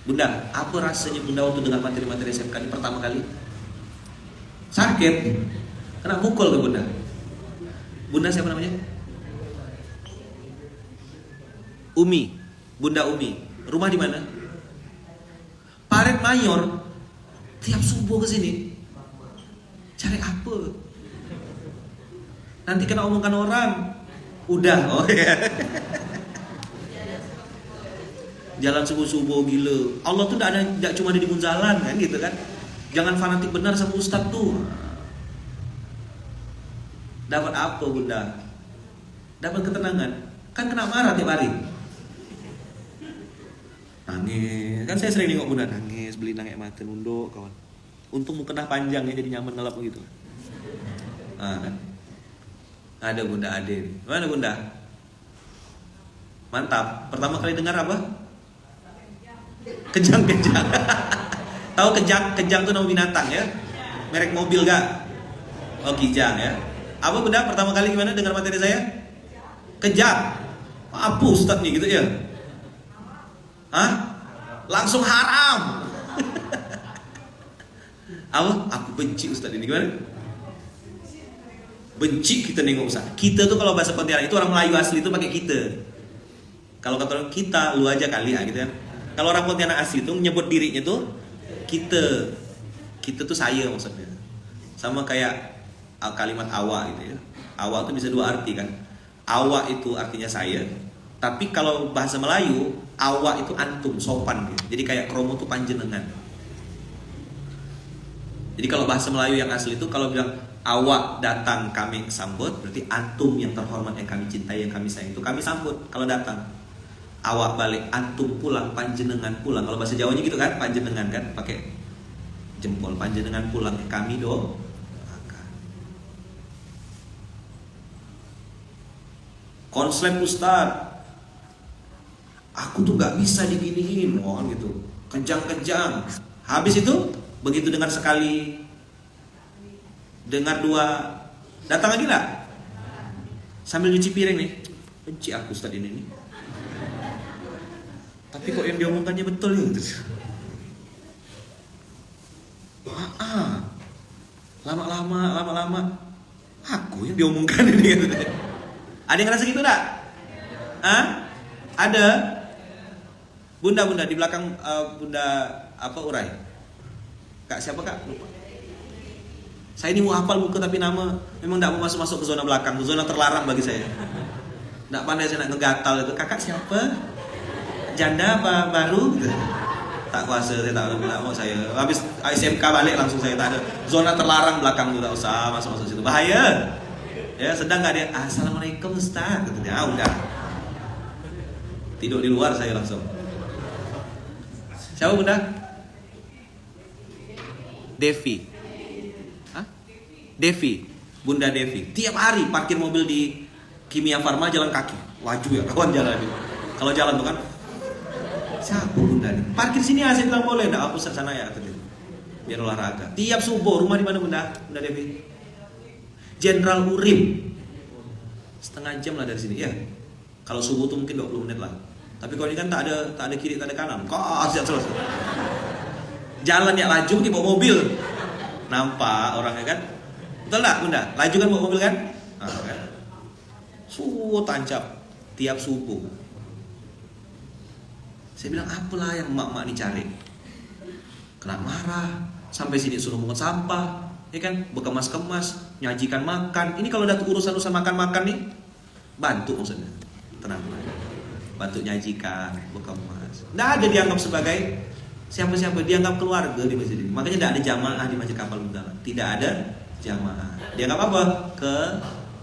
Bunda, apa rasanya Bunda waktu dengar materi-materi SMK ini pertama kali? Sakit. Kena mukul ke Bunda. Bunda siapa namanya? Umi. Bunda Umi. Rumah di mana? Paret Mayor. Tiap subuh ke sini. Cari apa? Nanti kena omongan orang. Udah, oh ya. Jalan subuh-subuh gila. Allah tuh tidak cuma ada di Munzalan kan gitu kan. Jangan fanatik benar sama ustaz tuh. Dapat apa bunda? Dapat ketenangan. Kan kena marah tiap hari. Nangis. Kan saya sering nengok bunda nangis, beli nangis mata nunduk kawan. Untung mukena panjang ya jadi nyaman ngelap begitu. Kan. Ada bunda Ade. Mana bunda? Mantap. Pertama kali dengar apa? Kejang-kejang. Tahu kejang itu nama binatang ya? Merek mobil gak? Oh Kijang ya. Apa bunda pertama kali gimana dengar materi saya? Kejang. Apa Ustadz nih gitu ya? Hah? Langsung haram. Apa? Aku benci Ustadz ini gimana? Benci kita nengok Ustadz. Kita tuh kalau bahasa Pontianak itu orang Melayu asli itu pakai kita. Kalau kata orang kita, lu aja kali ya gitu kan. Kalau orang Pontianak asli itu menyebut dirinya tuh kita. Kita tuh saya maksudnya. Sama kayak kalimat awak gitu ya. Awak itu bisa dua arti kan. Awak itu artinya saya. Tapi kalau bahasa Melayu, awak itu antum, sopan gitu. Jadi kayak kromo itu panjenengan. Jadi kalau bahasa Melayu yang asli itu kalau bilang awak datang kami sambut, berarti antum yang terhormat yang kami cintai, yang kami sayang itu kami sambut kalau datang. Awak balik, antum pulang, panjenengan pulang. Kalau bahasa Jawanya gitu kan, panjenengan kan pakai jempol, panjenengan pulang, kami doakan. Konslet Ustaz, aku tuh nggak bisa diginiin, mohon gitu, kejang-kejang. Habis itu begitu dengar sekali, dengar dua, datang lagi nggak? Sambil nyuci piring nih, benci aku Ustaz ini nih. Tapi kok yang diomongkannya betul ya? Lama-lama, aku yang diomongkan ini gitu. Ada yang ngerasa gitu enggak? Ada? Bunda di belakang bunda apa Urai? Kak siapa kak? Lupa. Saya ini mau hafal buku tapi nama memang enggak mau masuk ke zona belakang, zona terlarang bagi saya. Enggak pandai saya nak ngegatal itu. Kakak siapa? Janda apa baru? Gitu. Tak kuasa saya tak mau saya. Habis SMK balik langsung saya tak ada. Zona terlarang belakang tu tak usah masuk situ. Bahaya. Ya, sedang nggak dia, assalamualaikum Ustaz, gitu dia, udah tidur di luar saya langsung. Siapa bunda? Devi, Devi, bunda Devi. Tiap hari parkir mobil di Kimia Farma jalan kaki, laju ya kawan jalan ini. Kalau jalan tuh kan, siapa bunda nih? Parkir sini saya bilang boleh, nggak aku sana ya, gitu. Biar olahraga. Tiap subuh, rumah di mana bunda? Bunda Devi? Jenderal Urim, setengah jam lah dari sini ya. Kalau subuh tuh mungkin 20 menit lah. Tapi kalau ini kan tak ada kiri, tak ada kanan. Terus. Jalan ya laju di bawa mobil. Nampak orangnya kan? Betul tak bunda? Laju kan bawa mobil kan? Kan? Tancap tiap subuh. Saya bilang apalah yang emak-emak ini cari. Kena marah. Sampai sini suruh mungut sampah. Ya kan, berkemas-kemas, nyajikan makan. Ini kalau udah urusan makan-makan nih, bantu maksudnya, tenang. Bantu nyajikan, berkemas. Nggak ada dianggap sebagai siapa-siapa, dianggap keluarga di masjid ini. Makanya tidak ada jamaah di Masjid Kapal Udara. Tidak ada jamaah. Dianggap apa?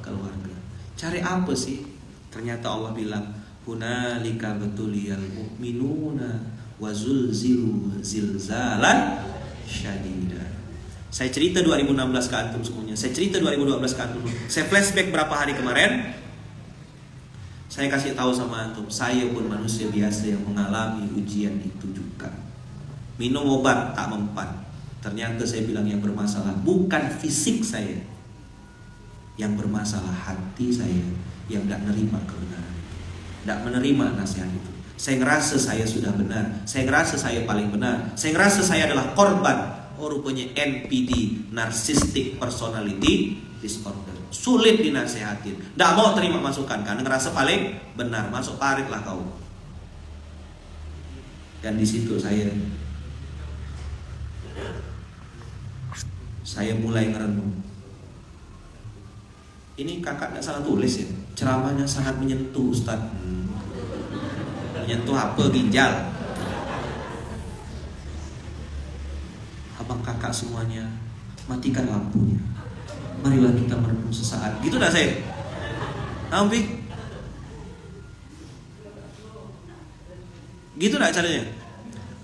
Keluarga. Cari apa sih? Ternyata Allah bilang, hunalika betuliyal mu'minuna wa zulzilu zilzalan syadida. Saya cerita 2016 ke antum semuanya. Saya cerita 2012 ke antum. Saya flashback berapa hari kemarin. Saya kasih tahu sama antum, saya pun manusia biasa yang mengalami ujian itu juga. Minum obat tak mempan. Ternyata saya bilang yang bermasalah bukan fisik saya. Yang bermasalah hati saya yang tidak menerima kebenaran. Tidak menerima nasihat itu. Saya ngerasa saya sudah benar. Saya ngerasa saya paling benar. Saya ngerasa saya adalah korban. Oh rupanya NPD, Narcissistic Personality Disorder. Sulit dinasehatin, tidak mau terima masukan karena ngerasa paling benar. Masuk parit lah kau. Dan di situ saya mulai ngerenung. Ini kakak tidak salah tulis ya. Ceramahnya sangat menyentuh Ustaz. Menyentuh apa? Ginjal. Abang kakak semuanya, matikan lampunya. Marilah kita merenung sesaat. Gitu dah saya. Ambi. Gitu dah caranya.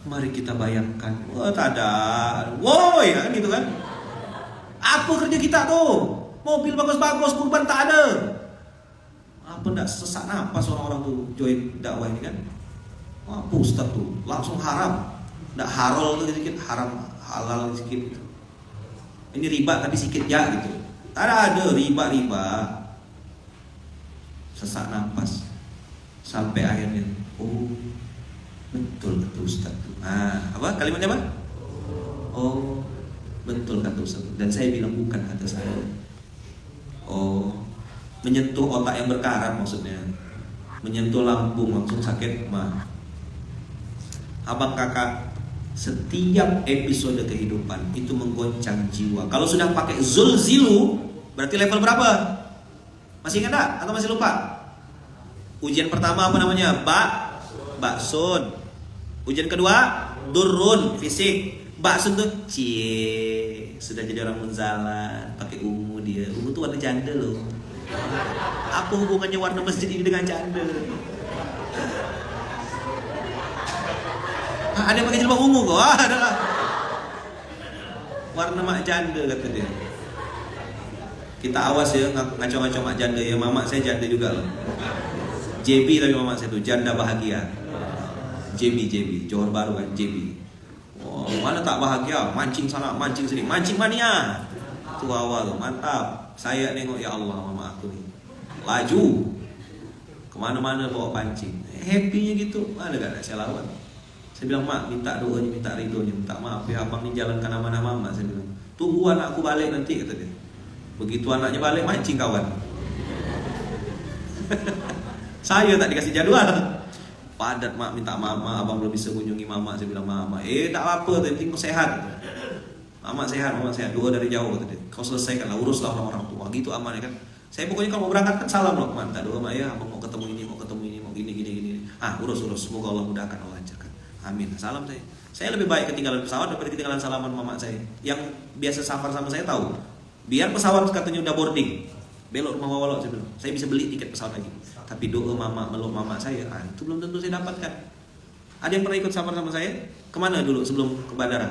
Mari kita bayangkan. Wah, tak ada. Woi, kan gitu kan. Apa kerja kita tuh? Mobil bagus-bagus, kurban tak ada. Apa ndak sesak napas orang-orang tuh join dakwah ini kan? Wah, ustaz tuh langsung haram. Ndak harol tuh sedikit, haram halal sedikit gitu. Ini riba tapi sedikit ya gitu. Ada riba. Sesak napas. Sampai akhirnya, oh betul kata ustaz tuh. Apa kalimatnya apa? Oh, betul kata ustaz. Dan saya bilang bukan kata saya. Oh, menyentuh otak yang berkarat maksudnya. Menyentuh lambung langsung sakit mah. Abang kakak, setiap episode kehidupan itu menggoncang jiwa. Kalau sudah pakai zulzilu, berarti level berapa? Masih ingat tak? Atau masih lupa? Ujian pertama apa namanya? Baksun. Ujian kedua durun, fisik. Baksun tuh sudah jadi orang munzalan, pakai ungu dia. Ungu tuh warna janda loh. Apa hubungannya warna masjid ini dengan janda? Ada yang pakai jilbab ungu kok? Adalah warna mak janda kata dia. Kita awas ya ngaco-ngaco mak janda ya. Mamak saya janda juga loh. JB tapi mamak saya tuh janda bahagia. JB Johor Baru kan JB. Oh, mana tak bahagia? Mancing sana, mancing sini, mancing mania. Tuh awal tuh mantap. Saya nengok ya Allah mama aku nih. Laju kemana-mana bawa pancing. Happy-nya gitu. Mana gak ada saya lawan. Saya bilang mak minta doanya, minta ridhonya, minta maaf ya abang ini jalankan amanah mama. Saya bilang tunggu anakku balik nanti kata dia. Begitu anaknya balik mancing kawan. Saya tak dikasih jadwal. Padat mak minta mama, abang belum bisa kunjungi mama. Saya bilang mama, tak apa, yang penting kau sehat. Mama sehat, doa dari jauh kata dia. Kau selesaikanlah, uruslah orang-orang tua. Gitu aman ya kan. Saya pokoknya kalau mau berangkat kan salam loh, minta doa mak ya, abang mau ketemu ini, mau gini. Urus, semoga Allah mudahkan, Allah lancarkan. Amin. Salam saya. Saya lebih baik ketinggalan pesawat daripada ketinggalan salaman mama saya. Yang biasa safar sama saya tahu. Biar pesawat katanya udah boarding, belok rumah Wawalok saya bilang. Saya bisa beli tiket pesawat lagi. Tapi doa mama, meluk mama saya, itu belum tentu saya dapatkan. Ada yang pernah ikut safar sama saya? Kemana dulu sebelum ke bandara?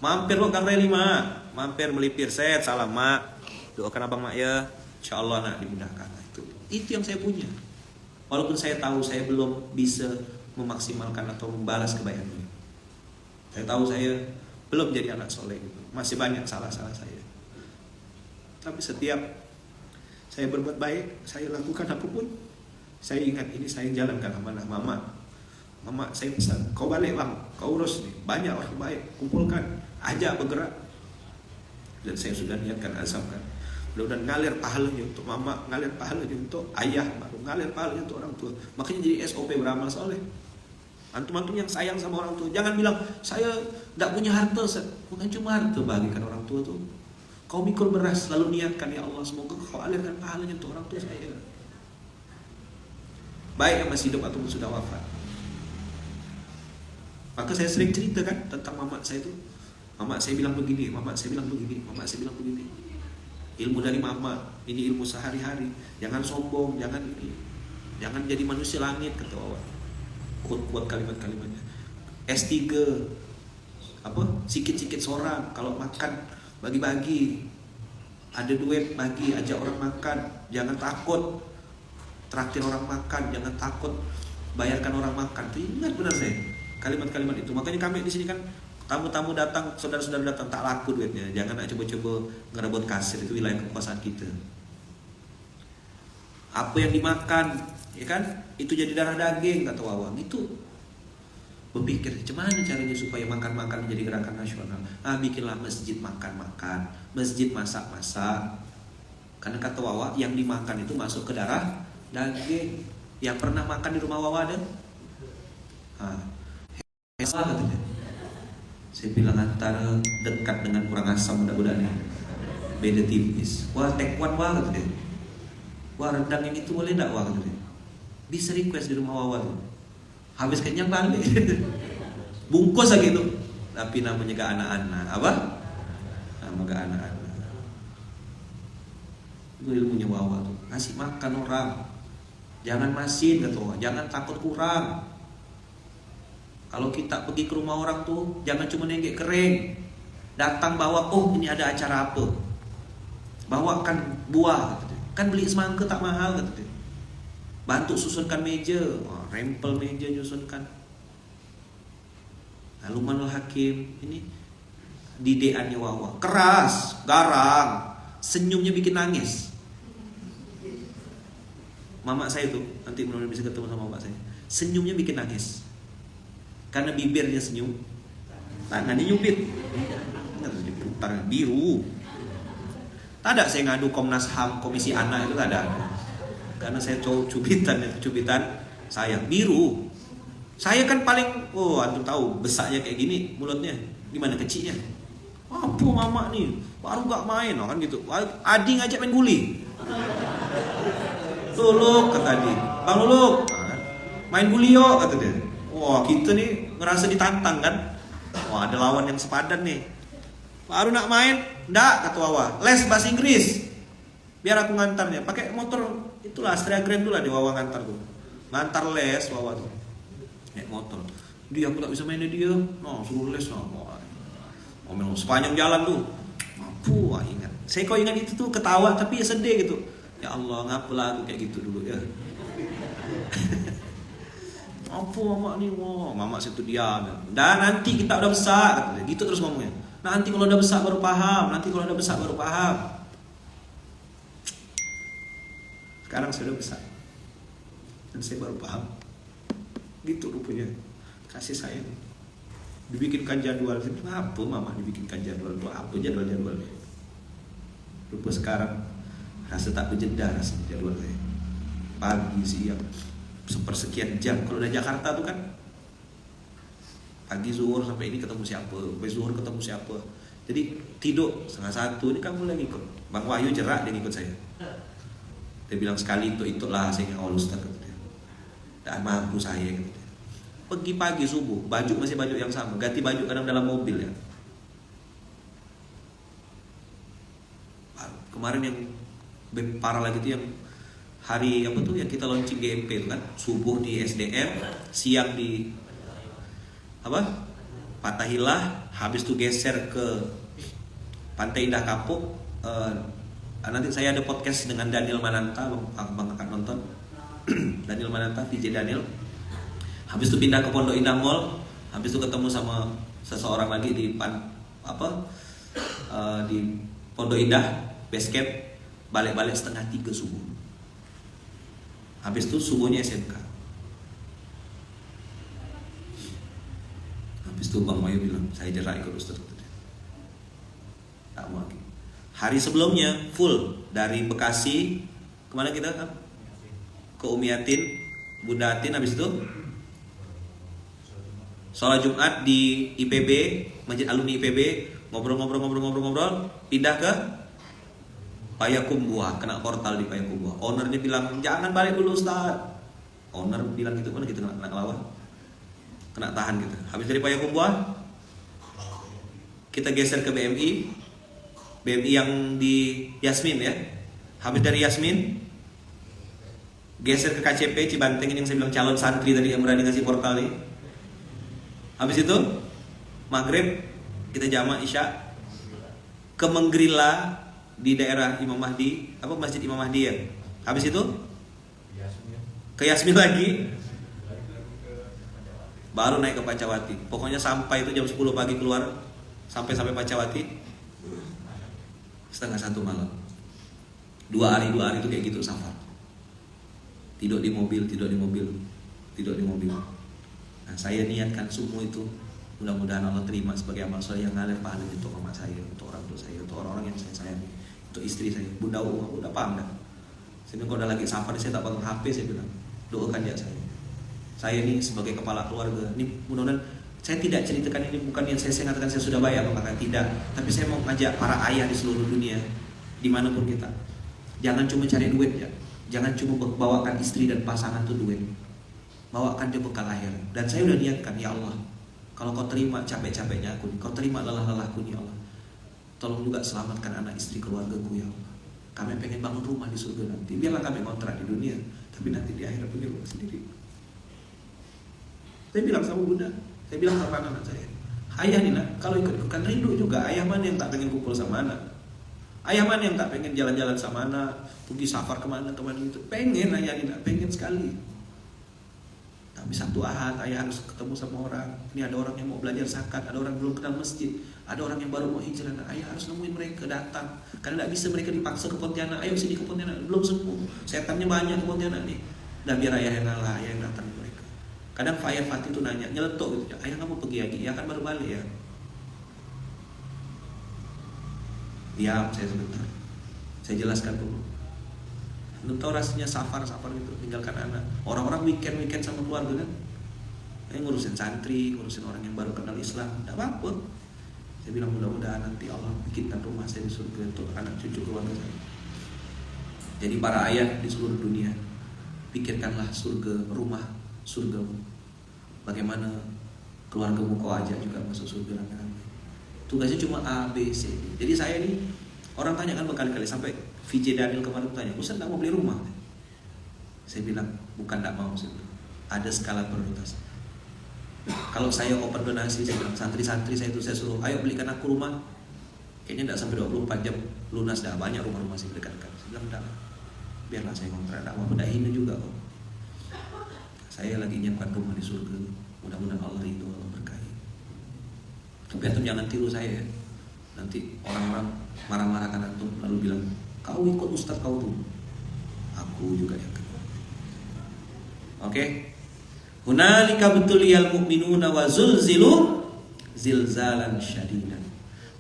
Mampir lo Gang Reli mak, mampir melipir set, salam mak, doakan abang mak ya, insya Allah nak dimudahkan. Itu yang saya punya. Walaupun saya tahu saya belum bisa memaksimalkan atau membalas kebaikan beliau. Saya tahu saya belum jadi anak soleh gitu. Masih banyak salah-salah saya. Tapi setiap saya berbuat baik, saya lakukan apapun, saya ingat ini saya jalankan amanah mama. Mama saya pesan, kau balik bang, kau urus nih, banyak orang baik, kumpulkan, ajak bergerak. Dan saya sudah niatkan azamkan. Mudah-mudahan ngalir pahalanya untuk mama, ngalir pahalanya untuk ayah, baru ngalir pahalanya untuk orang tua. Makanya jadi SOP beramal soleh. Antum-antum yang sayang sama orang tua, jangan bilang saya tidak punya harta, bukan cuma harta bagikan orang tua tuh. Kau mikul beras, lalu niatkan ya Allah semoga kau alirkan pahalanya untuk orang tua saya. Baik yang masih hidup ataupun sudah wafat. Maka saya sering cerita kan tentang mamak saya itu. Mamak saya bilang begini, mamak saya bilang begini, mamak saya bilang begini. Ilmu dari mama, ini ilmu sehari-hari. Jangan sombong, jangan ini, jangan jadi manusia langit kata Allah. Kuat kalimat-kalimatnya. S3 apa? Sikit-sikit seorang kalau makan bagi-bagi, ada duit bagi, ajak orang makan, jangan takut traktir orang makan, jangan takut bayarkan orang makan. Itu ingat benar saya kalimat-kalimat itu. Makanya kami di sini kan tamu-tamu datang, saudara-saudara datang tak laku duitnya. Jangan nak coba-coba ngerebut kasir, itu wilayah kekuasaan kita. Apa yang dimakan, ya kan? Itu jadi darah daging kata Wawang itu. Berpikir gimana caranya supaya makan-makan menjadi gerakan nasional. Bikinlah masjid makan-makan, masjid masak-masak. Karena kata Wawa yang dimakan itu masuk ke darah daging. Yang pernah makan di rumah Wawa ada? Katanya. Saya bilang antara dekat dengan kurang asam budak-budak ini. Beda tipis. Wah tekwan wah katanya. Wah rendang yang itu boleh enggak wah katanya. Bisa request di rumah Wawa tuh. Habis kenyang balik. Bungkus lagi itu. Tapi namanya gak anak-anak. Apa? Nama gak anak-anak. Itu ilmunya Wawa tuh. Ngasih makan orang. Jangan masin kata Wawa, jangan takut kurang. Kalau kita pergi ke rumah orang tuh jangan cuma nenggek kering. Datang bawa, oh ini ada acara apa, bawakan buah kata dia. Kan beli semangka tak mahal kata dia. Bantu susunkan meja, rempel meja nyusunkan. Nah, Luqmanul Hakim ini dideannya Wawa keras, garang, senyumnya bikin nangis. Mama saya tuh nanti mudah-mudahan bisa ketemu sama bapak saya. Senyumnya bikin nangis. Karena bibirnya senyum, tangannya nyupit, diputar biru. Tak ada saya ngadu Komnas HAM, Komisi Anak itu tak ada. Karena saya cubitan saya biru. Saya kan paling, antum tahu besarnya kayak gini mulutnya, gimana kecilnya. Apa mama nih, baru gak main kan gitu. Adi ngajak main guli. Luluk kata Adi, Bang Luluk, main guli yuk kata dia. Wah kita nih ngerasa ditantang kan. Wah ada lawan yang sepadan nih. Baru nak main, ndak kata Wawa, les bahasa Inggris. Biar aku ngantarnya, pakai motor itulah Astrea Grand dulu lah di Wawa ngantar tuh. Ngantar les Wawa tuh. Naik motor. Dia aku tak bisa mainnya dia. No, suruh les no. Ngomong sepanjang jalan tuh. Mampu, ingat. Saya kok ingat itu tuh ketawa tapi ya sedih gitu. Ya Allah, ngapalah aku kayak gitu dulu ya. Apa mama nih, mama situ diam. Dan nanti kita udah besar, gitu terus ngomongnya. Nanti kalau udah besar baru paham. Sekarang saya udah besar dan saya baru paham. Gitu rupanya kasih sayang. Dibikinkan jadwal. Apa mama dibikinkan jadwal? Apa jadwalnya? Rupa sekarang rasa tak berjeda rasanya jadwalnya. Pagi, siang, sepersekian jam. Kalau udah Jakarta tuh kan pagi zuhur sampai ini ketemu siapa, sampai zuhur ketemu siapa. Jadi tidur 1:30 ini kamu lagi ikut. Bang Wahyu jerak dia ngikut saya. Dia bilang sekali itu lah saya nggak Ustaz kata dia. Tak mampu saya kata dia. Pergi pagi subuh, baju masih baju yang sama, ganti baju kadang dalam mobil ya. Kemarin yang parah lagi tuh yang hari apa tuh yang kita launching GMP itu kan, subuh di SDM, siang di Fathahilah, habis itu geser ke Pantai Indah Kapuk. Nanti saya ada podcast dengan Daniel Mananta, bang akan nonton. Daniel Mananta, VJ Daniel. Habis itu pindah ke Pondok Indah Mall, habis itu ketemu sama seseorang lagi di di Pondok Indah Base Camp, balik-balik 2:30 subuh. Habis itu subuhnya SMK. Habis itu Bang Mayu bilang, saya jerak ikut Ustaz. Tak mau lagi. Hari sebelumnya full dari Bekasi kemana kita kan? Ke Umiatin, Bunda Atin. Habis itu sholat Jumat di IPB, Masjid Alumni IPB, ngobrol, pindah ke Payakumbuh, kena portal di Payakumbuh. Ownernya bilang jangan balik dulu Ustaz. Owner bilang gitu, mana kita kena lawan, kena tahan gitu. Habis dari Payakumbuh kita geser ke BMI yang di Yasmin ya. Habis dari Yasmin geser ke KCP Cibanteng, ini yang saya bilang calon santri tadi yang berani ngasih portal nih. Habis itu maghrib kita jamak isya ke Menggrila di daerah Imam Mahdi, Masjid Imam Mahdi ya. Habis itu ke Yasmin lagi, baru naik ke Pancawati. Pokoknya sampai itu jam 10 pagi keluar, sampai Pancawati 1:30 malam. 2 hari itu kayak gitu safar. Tidur di mobil. Nah, saya niatkan semua itu mudah-mudahan Allah terima sebagai amal soleh yang ngalir pahala untuk mama saya, untuk orang tua saya, untuk orang-orang yang saya sayangi, untuk istri saya. Bunda udah paham dah. Saya bilang kalau udah lagi safar saya tak pegang HP, saya bilang doakan dia saya. Saya ini sebagai kepala keluarga, ini mudah-mudahan saya tidak ceritakan ini bukan yang saya katakan saya sudah bayar, maka tidak. Tapi saya mau ngajak para ayah di seluruh dunia, dimanapun kita, jangan cuma cari duit ya, jangan cuma bawakan istri dan pasangan tuh duit. Bawakan dia bekal akhirat. Dan saya udah niatkan, ya Allah, kalau kau terima capek-capeknya aku, kau terima lelah-lelahku ya Allah, tolong juga selamatkan anak istri keluargaku ya Allah. kami pengen bangun rumah di surga nanti. Biarlah kami kontrak di dunia, tapi nanti di akhirat punya rumah sendiri. Saya bilang sama bunda, saya bilang sama anak saya, ayah nih nak, kalau ikut-ikutkan rindu juga. Ayah mana yang tak pengen kumpul sama anak? Ayah mana yang tak pengen jalan-jalan sama anak, pergi safar kemana gitu? Pengen ayah nih nak, pengen sekali. Tapi satu ahad ayah harus ketemu sama orang. Ini ada orang yang mau belajar zakat, ada orang yang belum kenal masjid, ada orang yang baru mau hijrah. Nah, ayah harus nemuin mereka, datang. Karena tidak bisa mereka dipaksa ke Pontianak. Ayo sini ke Pontianak, belum sembuh. Setannya banyak ke Pontianak nih. Dan biar ayah yang ngalah, ayah yang datang ke mereka. Kadang Ayah Fatih itu nanya, nyeletuk gitu, ayah kamu pergi lagi? Ya kan baru balik ya. Diam saya sebentar, saya jelaskan dulu. Lu tahu rasanya safar gitu, tinggalkan anak. Orang-orang weekend sama keluarga kan, ngurusin santri, ngurusin orang yang baru kenal Islam, tidak apa-apa. Saya bilang mudah-mudahan nanti Allah bikinkan rumah saya di surga untuk anak cucu keluarga saya. Jadi para ayah di seluruh dunia, pikirkanlah surga, rumah surgamu. Bagaimana keluargamu kau ajak juga masuk surga rame-rame. Tugasnya cuma A, B, C. Jadi saya ini, orang tanya kan berkali-kali, sampai VJ Daniel kemarin tanya, Ustaz gak mau beli rumah? Saya bilang, bukan gak mau, ada skala prioritas. Kalau saya open donasi, saya bilang, santri-santri saya itu saya suruh, ayo belikan aku rumah. Kayaknya gak sampai 24 jam lunas, dah banyak rumah-rumah saya belikan. Saya bilang, enggak, biarlah saya kontrak, gak mau hina juga kok. Saya lagi nyiapkan rumah di surga, mudah-mudahan Allah itu Allah berkahi. Tapi antum jangan tiru saya ya. Nanti orang-orang marah-marah kan antum, lalu bilang, kau ikut ustaz kau tuh. Aku juga yang kedua. Oke. Hunalika betuliyal mu'minuna wa zulzilu zilzalan syadidan.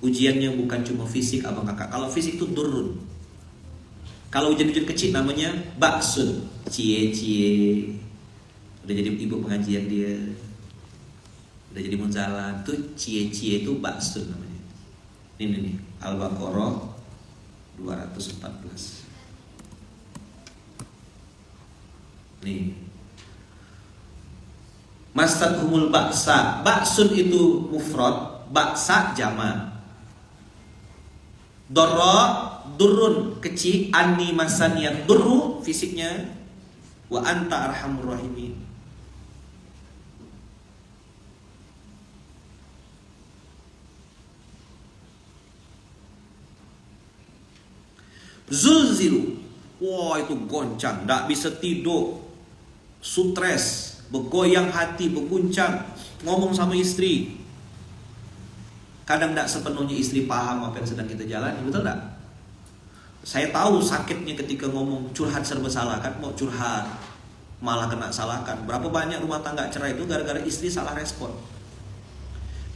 Ujiannya bukan cuma fisik abang kakak. Kalau fisik itu durun. Kalau ujian-ujian kecil namanya baksun, cie-cie. Udah jadi ibu pengajian dia, udah jadi munzalan, tuh cie-cie itu baksun namanya. Ini nih Al-Baqarah 214. Nih, Mastadhumul baksa. Baksun itu mufrad, baksa jamak. Dorra durun kecil, ani masaniyat durru fisiknya, wa anta arhamur rahimin. Zulzilu, wah itu goncang, tak bisa tidur, stres, bergoyang hati, berguncang, ngomong sama istri. Kadang tak sepenuhnya istri paham apa yang sedang kita jalani, betul tak? Saya tahu sakitnya ketika ngomong curhat serba salah, kan mau curhat malah kena salahkan. Berapa banyak rumah tangga cerai itu gara-gara istri salah respon.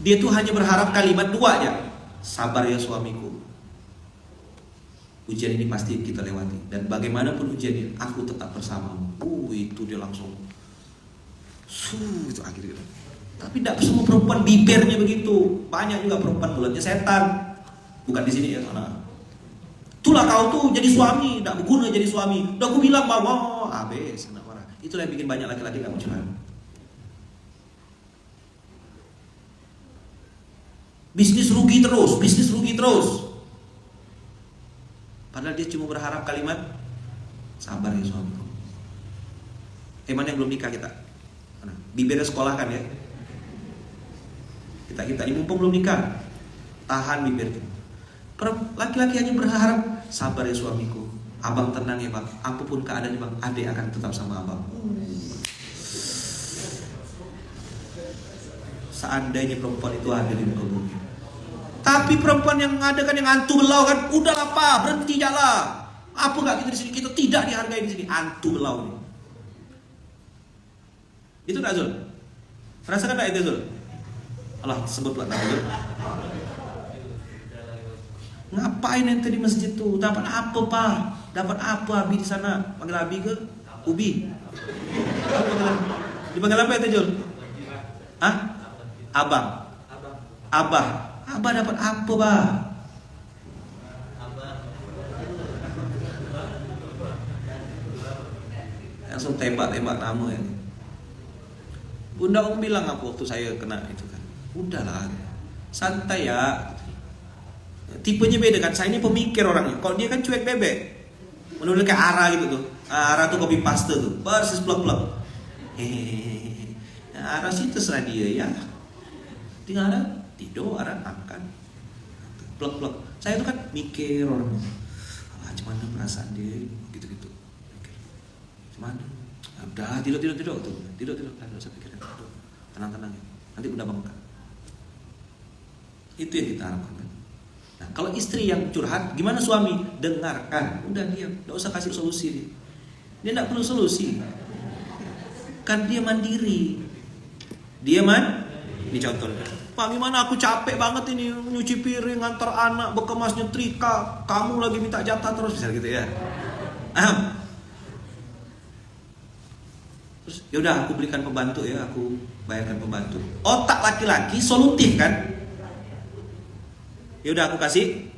Dia tuh hanya berharap kalimat dua aja, sabar ya suamiku. Ujian ini pasti kita lewati, dan bagaimanapun ujiannya, aku tetap bersamamu. Itu dia langsung, itu akhirnya. Tapi tidak semua perempuan bibirnya begitu. Banyak juga perempuan mulutnya setan. Bukan di sini ya, sana. Itulah kau tuh jadi suami, tidak berguna jadi suami. Udah aku bilang bahwa habis kena marah. Itulah yang bikin banyak laki-laki kamu curhat. Bisnis rugi terus. Padahal dia cuma berharap kalimat sabar ya suamiku. Mana yang belum nikah kita? Mana? Bibirnya sekolah kan ya. Kita ini mumpung belum nikah, tahan bibirnya. Laki-laki hanya berharap sabar ya suamiku. Abang tenang ya bang, apapun keadaan bang, adik akan tetap sama abang. Seandainya perempuan itu ada di muka bumi. Tapi perempuan yang mengadakan yang antu belau kan, udahlah pak, berhenti jalan. Apa nggak kita di sini, kita tidak dihargai di sini, antu belau ini. Itu nggak Zul? Rasakan nggak itu Zul? Allah sebutlah nama Zul. Ngapain ente di masjid tuh? Dapat apa pak? Dapat apa Abi di sana? Panggil Abi ke? Ubi? Dipanggil apa itu Zul? Hah? Abang. Abah dapat apa, Bah? Langsung tembak nama ya. Bunda Om bilang apa waktu saya kena itu kan? Udahlah, santai ya. Tipenya beda kan. Saya ini pemikir orangnya. Kalau dia kan cuek bebek. Menurut kayak Ara gitu tuh. Ara tuh copy paste tuh. Persis plek-plek. Hehehe. Nah, Ara sih terserah dia ya. Tinggal Ara tidur, Ara makan. Plek-plek. Saya tuh kan mikir orangnya. Cuman perasaan dia gitu-gitu. Cuman udah tidur tuh. Tidur. Udah saya pikirin. Tenang. Nanti udah bengkak. Itu yang kita harapkan. Nah, kalau istri yang curhat, gimana suami? Dengarkan. Udah diam, enggak usah kasih solusi dia enggak perlu solusi. Kan dia mandiri. Ini contohnya. Pak, gimana aku capek banget ini nyuci piring, ngantar anak, bekemas, nyetrika. Kamu lagi minta jatah terus, bisa gitu ya. Terus yaudah aku belikan pembantu ya, aku bayarkan pembantu. Otak laki-laki solutif kan? Yaudah aku kasih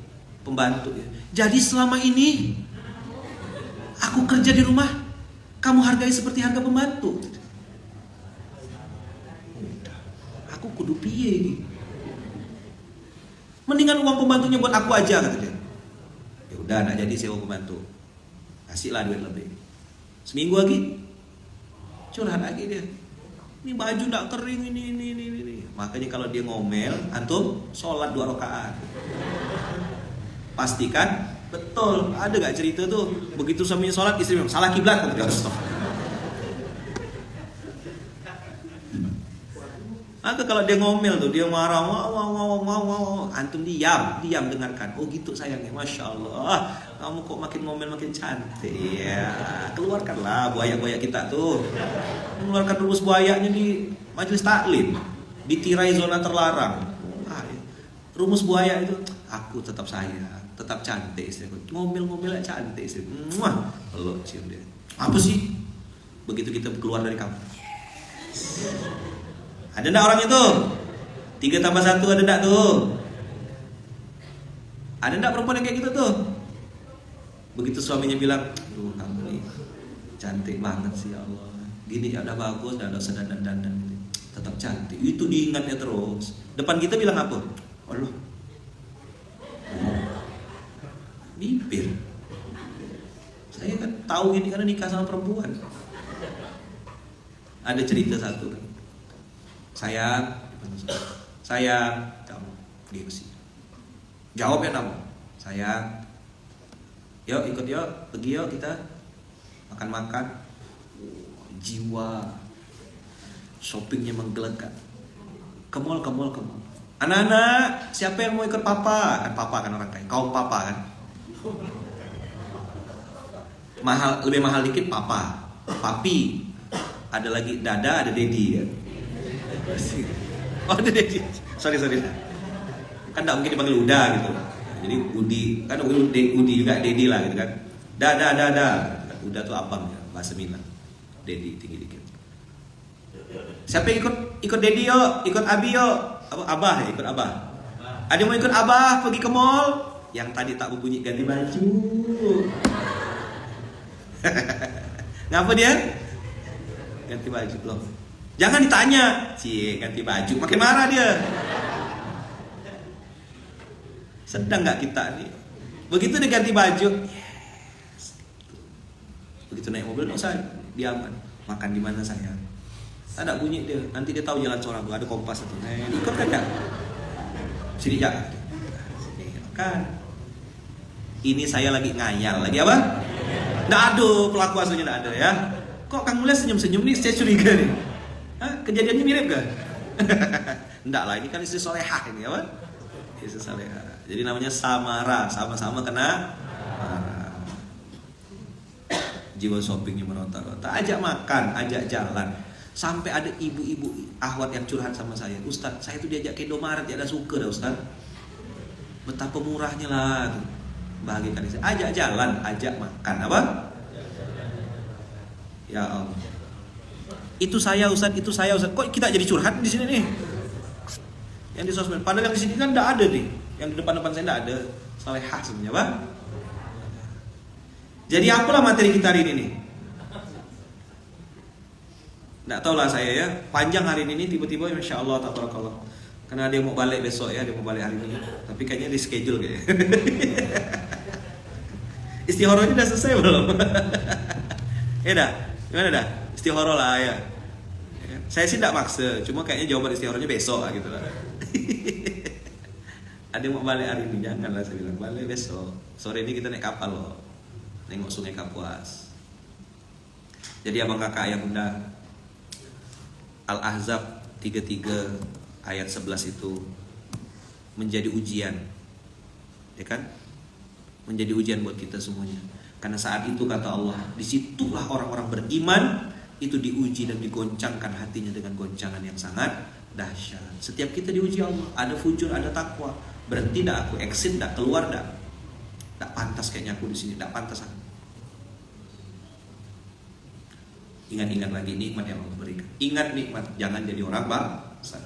pembantu ya. Jadi selama ini aku kerja di rumah, kamu hargai seperti harga pembantu. Aku kudu piye. Mendingan uang pembantunya buat aku aja, kata dia. Ya udah, nak jadi sewa pembantu. Kasihlah duit lebih. Seminggu lagi curhat lagi dia. Ini baju ndak kering ini. Makanya kalau dia ngomel, antum sholat 2 rakaat. Pastikan betul. Ada gak cerita tuh begitu suaminya sholat, istri bilang salah kiblat, kata dia. Maka kalau dia ngomel tuh, dia marah, wow, antum diam dengarkan. Oh gitu sayangnya, masya Allah, kamu kok makin ngomel makin cantik ya. Keluarkanlah buaya-buaya kita tuh, mengeluarkan rumus buayanya di majelis taklim, ditirai zona terlarang. Rumus buaya itu, aku tetap sayang, tetap cantik istriku. Ngomel-ngomel cantik istriku. Peluk cium dia. Apa sih? Begitu kita keluar dari kamu. Ada enggak orang itu? 3 tambah 1 ada enggak tuh? Ada enggak perempuan yang kayak gitu tuh? Begitu suaminya bilang, "Duh, kamu nih cantik banget sih, ya Allah. Gini ya udah bagus, udah usah dandan-dandan gitu. Tetap cantik." Itu diingatnya terus. Depan kita bilang apa? Allah. Bibir. Saya kan tahu gini karena nikah sama perempuan. Ada cerita satu kan. Sayang, kamu gengsi. Jawab ya kamu. Sayang, yuk ikut yuk, pergi yuk kita makan-makan. Jiwa shoppingnya menggelegar. Ke mall. Anak-anak, siapa yang mau ikut papa? Kan papa kan orang kaya, kaum papa kan. Lebih mahal dikit papa, papi. Ada lagi dada, ada dedi ya. Oh, ada dedi. Sorry. Kan tak mungkin dipanggil Uda gitu. Jadi Udi, kan Udi juga dedi lah gitu kan. Dada. Uda tuh abang ya, bahasa Minang. Dedi tinggi dikit. Siapa yang ikut dedi yuk, ikut abi yuk. Abah ya, ikut abah. Ada mau ikut abah pergi ke mall? Yang tadi tak berbunyi ganti baju. Ngapa dia? Ganti baju loh. Jangan ditanya, ganti baju, makin marah dia. Sedang nggak kita nih? Begitu dia ganti baju, yes. Begitu naik mobil, nggak usah diaman. Makan di mana sayang? Ada bunyi dia, nanti dia tahu jalan seorang. Ada kompas itu. Ikut kan nggak? Sini jangan. Sini kan. Ini saya lagi ngayal, lagi apa? Nggak ada pelaku aslinya, nggak ada ya. Kok Kang Mulya senyum-senyum nih? Saya curiga nih. Kejadiannya mirip gak? Enggak lah, ini kan istri solehah ini apa? Istri solehah. Jadi namanya samara, sama-sama kena marah. Jiwa shoppingnya meronta-ronta. Ajak makan, ajak jalan. Sampai ada ibu-ibu ahwat yang curhat sama saya. Ustaz, saya tuh diajak ke Indomaret, ya ada suka dah Ustaz. Betapa murahnya lah. Bahagiakan saya. Ajak jalan, ajak makan, apa? Ya Allah. Itu saya Ustaz. Kok kita jadi curhat di sini nih? Yang di sosmed. Padahal yang di sini kan enggak ada nih. Yang di depan saya enggak ada. Salehah sebenarnya, Pak. Jadi apalah materi kita hari ini nih? Enggak tahu lah saya ya. Panjang hari ini tiba-tiba Masya Allah tabarakallah. Karena dia mau balik besok ya, dia mau balik hari ini. Tapi kayaknya di schedule kayaknya. Istihoronya udah selesai belum? Ya dah, gimana dah? Istihoro lah ya. Saya sih tidak maksa, cuma kayaknya jawaban istihoronya besok lah gitu lah. Ada yang mau balik hari ini, janganlah saya bilang balik besok. Sore ini kita naik kapal loh, nengok Sungai Kapuas. Jadi abang kakak ayah bunda, Al-Ahzab 33 ayat 11 itu menjadi ujian, ya kan? Menjadi ujian buat kita semuanya. Karena saat itu kata Allah, disitulah orang-orang beriman itu diuji dan digoncangkan hatinya dengan goncangan yang sangat dahsyat. Setiap kita diuji Allah, ada fujur, ada takwa. Berhenti dah aku, exit dah, keluar dah. Tak pantas kayaknya aku di sini, tak pantas aku. Ingat-ingat lagi nikmat yang Allah berikan. Ingat nikmat, jangan jadi orang bangsa.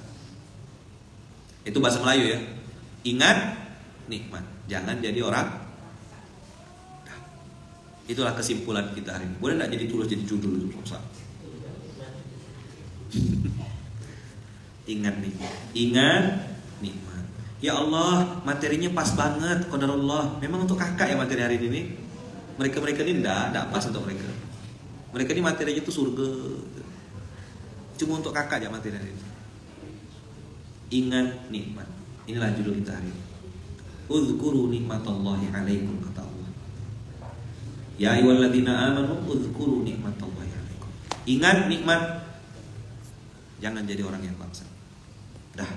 Itu bahasa Melayu ya. Ingat nikmat, jangan jadi orang. Itulah kesimpulan kita hari ini. Boleh nggak jadi tulis jadi judul itu? Ingat nikmat, ingat nikmat. Ya Allah, materinya pas banget, qadarullah. Memang untuk kakak ya materi hari ini. Mereka ini enggak pas untuk mereka. Mereka ini materinya itu surga. Cuma untuk kakak aja materi hari ini. Ingat nikmat. Inilah judul kita hari ini. Udzkuru nikmatallahi alaikum, kata Allah. Ya ayyuhalladzina amanu udzkuru nikmatallahi alaikum. Ingat nikmat. Jangan jadi orang yang bangsa. Dah.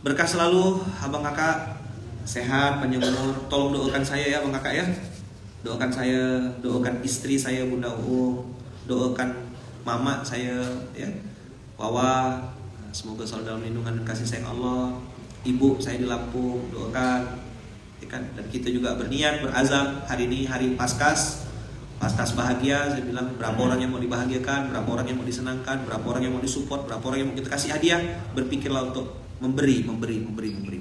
Berkah selalu abang kakak, sehat, panjang umur. Tolong doakan saya ya abang kakak ya. Doakan saya, doakan istri saya Bunda Uung, doakan mama saya ya, Wawa, semoga selalu dalam lindungan dan kasih sayang Allah. Ibu saya di Lampung, doakan ya kan? Dan kita juga berniat, berazam hari ini hari Paskas bahagia. Saya bilang berapa orang yang mau dibahagiakan, berapa orang yang mau disenangkan, berapa orang yang mau disupport, berapa orang yang mau kita kasih hadiah. Berpikirlah untuk memberi,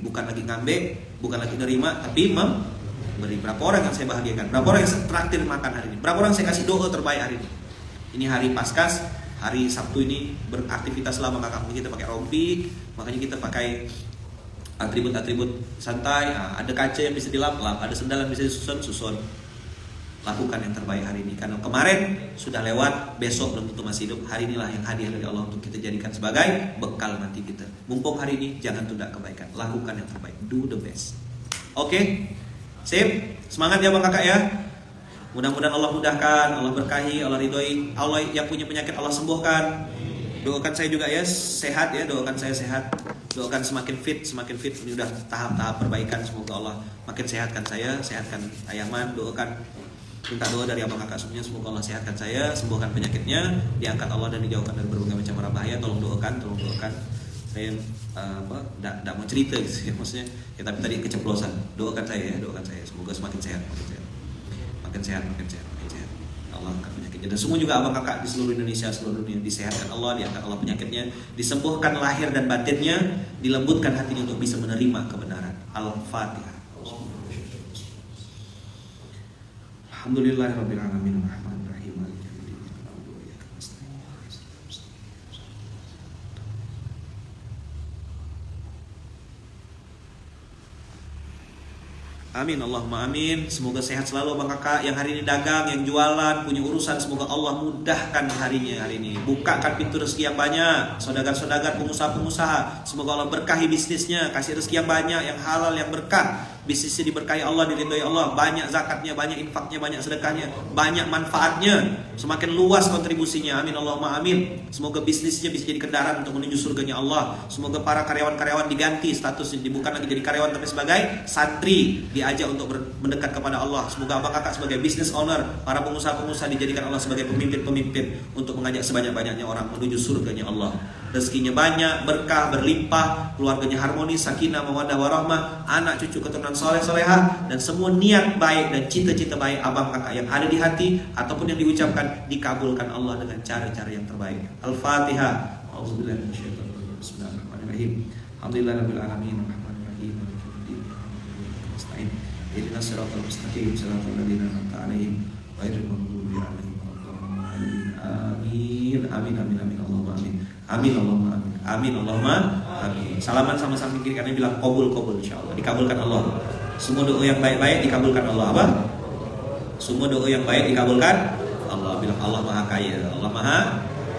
bukan lagi ngambil, bukan lagi nerima, tapi memberi. Berapa orang yang saya bahagiakan, berapa orang yang saya traktir makan hari ini, berapa orang saya kasih doa terbaik hari ini. Ini hari Paskas, hari Sabtu ini beraktivitas lama kakak kita pakai rompi, makanya kita pakai atribut-atribut santai. Ada kaca yang bisa dilap-lap, ada sendal yang bisa disusun. Lakukan yang terbaik hari ini, karena kemarin sudah lewat, besok belum tentu masih hidup. Hari inilah yang hadiah dari Allah untuk kita jadikan sebagai bekal nanti kita. Mumpung hari ini, jangan tunda kebaikan, lakukan yang terbaik, do the best. Oke, sip, semangat ya bang kakak ya. Mudah-mudahan Allah mudahkan, Allah berkahi, Allah ridhoi, Allah yang punya penyakit Allah sembuhkan. Doakan saya juga ya sehat ya, doakan saya sehat, doakan semakin fit. Ini udah tahap-tahap perbaikan, semoga Allah makin sehatkan saya, sehatkan Ayaman. Doakan, minta doa dari abang kakak semuanya, semoga Allah sehatkan saya, sembuhkan penyakitnya, diangkat Allah dan dijauhkan dari berbagai macam marah bahaya. Tolong doakan. Saya tidak mau cerita gitu ya, maksudnya ya, tapi tadi keceplosan. Doakan saya, semoga semakin sehat. Makin sehat. Allah angkat penyakitnya. Dan semua juga abang kakak di seluruh Indonesia, seluruh dunia disehatkan Allah, diangkat Allah penyakitnya, disembuhkan lahir dan batinnya, dilembutkan hatinya untuk bisa menerima kebenaran. Al-Fatihah. Alhamdulillahirabbil alamin arrahmanir rahim maliki yaumiddin na'budu wa iyyaka nasta'in. Amin Allahumma amin. Semoga sehat selalu bang kakak yang hari ini dagang, yang jualan, punya urusan, semoga Allah mudahkan harinya hari ini. Bukakan pintu rezeki yang banyak. Saudagar-saudagar, pengusaha-pengusaha, semoga Allah berkahi bisnisnya, kasih rezeki yang banyak, yang halal, yang berkah. Bisnisnya diberkahi Allah, diridhoi Allah, banyak zakatnya, banyak infaknya, banyak sedekahnya, banyak manfaatnya, semakin luas kontribusinya. Amin Allahumma amin. Semoga bisnisnya bisa jadi kendaraan untuk menuju surganya Allah. Semoga para karyawan-karyawan diganti statusnya, bukan lagi jadi karyawan tapi sebagai santri, diajak untuk mendekat kepada Allah. Semoga abang kakak sebagai business owner, para pengusaha-pengusaha dijadikan Allah sebagai pemimpin-pemimpin untuk mengajak sebanyak-banyaknya orang menuju surganya Allah. Rezekinya banyak, berkah, berlimpah, keluarganya harmonis, sakinah, mawaddah, warahmah, anak cucu keturunan soleh solehah, dan semua niat baik dan cita-cita baik abang kakak yang ada di hati ataupun yang diucapkan dikabulkan Allah dengan cara-cara yang terbaik. Al-Fatihah. Auzubillahi minasyaitonir rajim. Bismillahirrahmanirrahim. Alhamdulillahirabbil alamin arrahmanir rahim maliki yaumiddin nasta'in. Ihdinas siratal mustaqim siratal ladzina an'amta 'alaihim ghairil maghdubi 'alaihim waladdallin. Amin. Amin Allahumma amin. Amin Allahumma amin. Amin Allahumma amin. Salaman sama samping kiri kanan bilang qabul insyaallah. Dikabulkan Allah. Semua doa yang baik-baik dikabulkan Allah. Apa? Semua doa yang baik dikabulkan Allah. Bilang Allah Maha Kaya. Allah Maha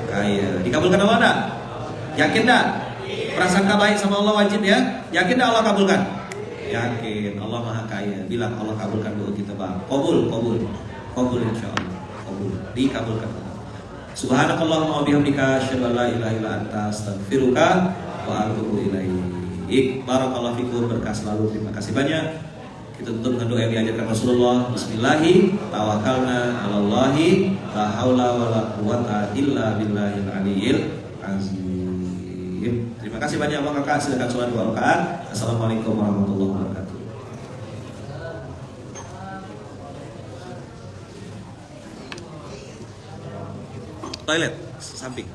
Kaya. Dikabulkan Allah enggak? Yakin enggak? Prasangka baik sama Allah wajib ya. Yakin enggak Allah kabulkan? Yakin. Allah Maha Kaya. Bilang Allah kabulkan doa kita, Bang. Qabul insyaallah. Qabul. Dikabulkan Allah. Subhanakallahumma wa bihamdika asyhadu an la ilaha illa anta astaghfiruka wa atubu ilaik. Barakallahu fikum, berkah selalu. Terima kasih banyak. Kita tutup dengan doa yang diajarkan Rasulullah. Bismillahi tawakkalna 'alallahi la haula wala quwata illa billahil aliyyil azim. Terima kasih banyak Bang Kakak. Silakan sholat 2 rakaat. Assalamualaikum warahmatullahi wabarakatuh. Toilet samping.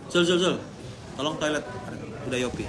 Zul. Tolong toilet. Udah Yopi.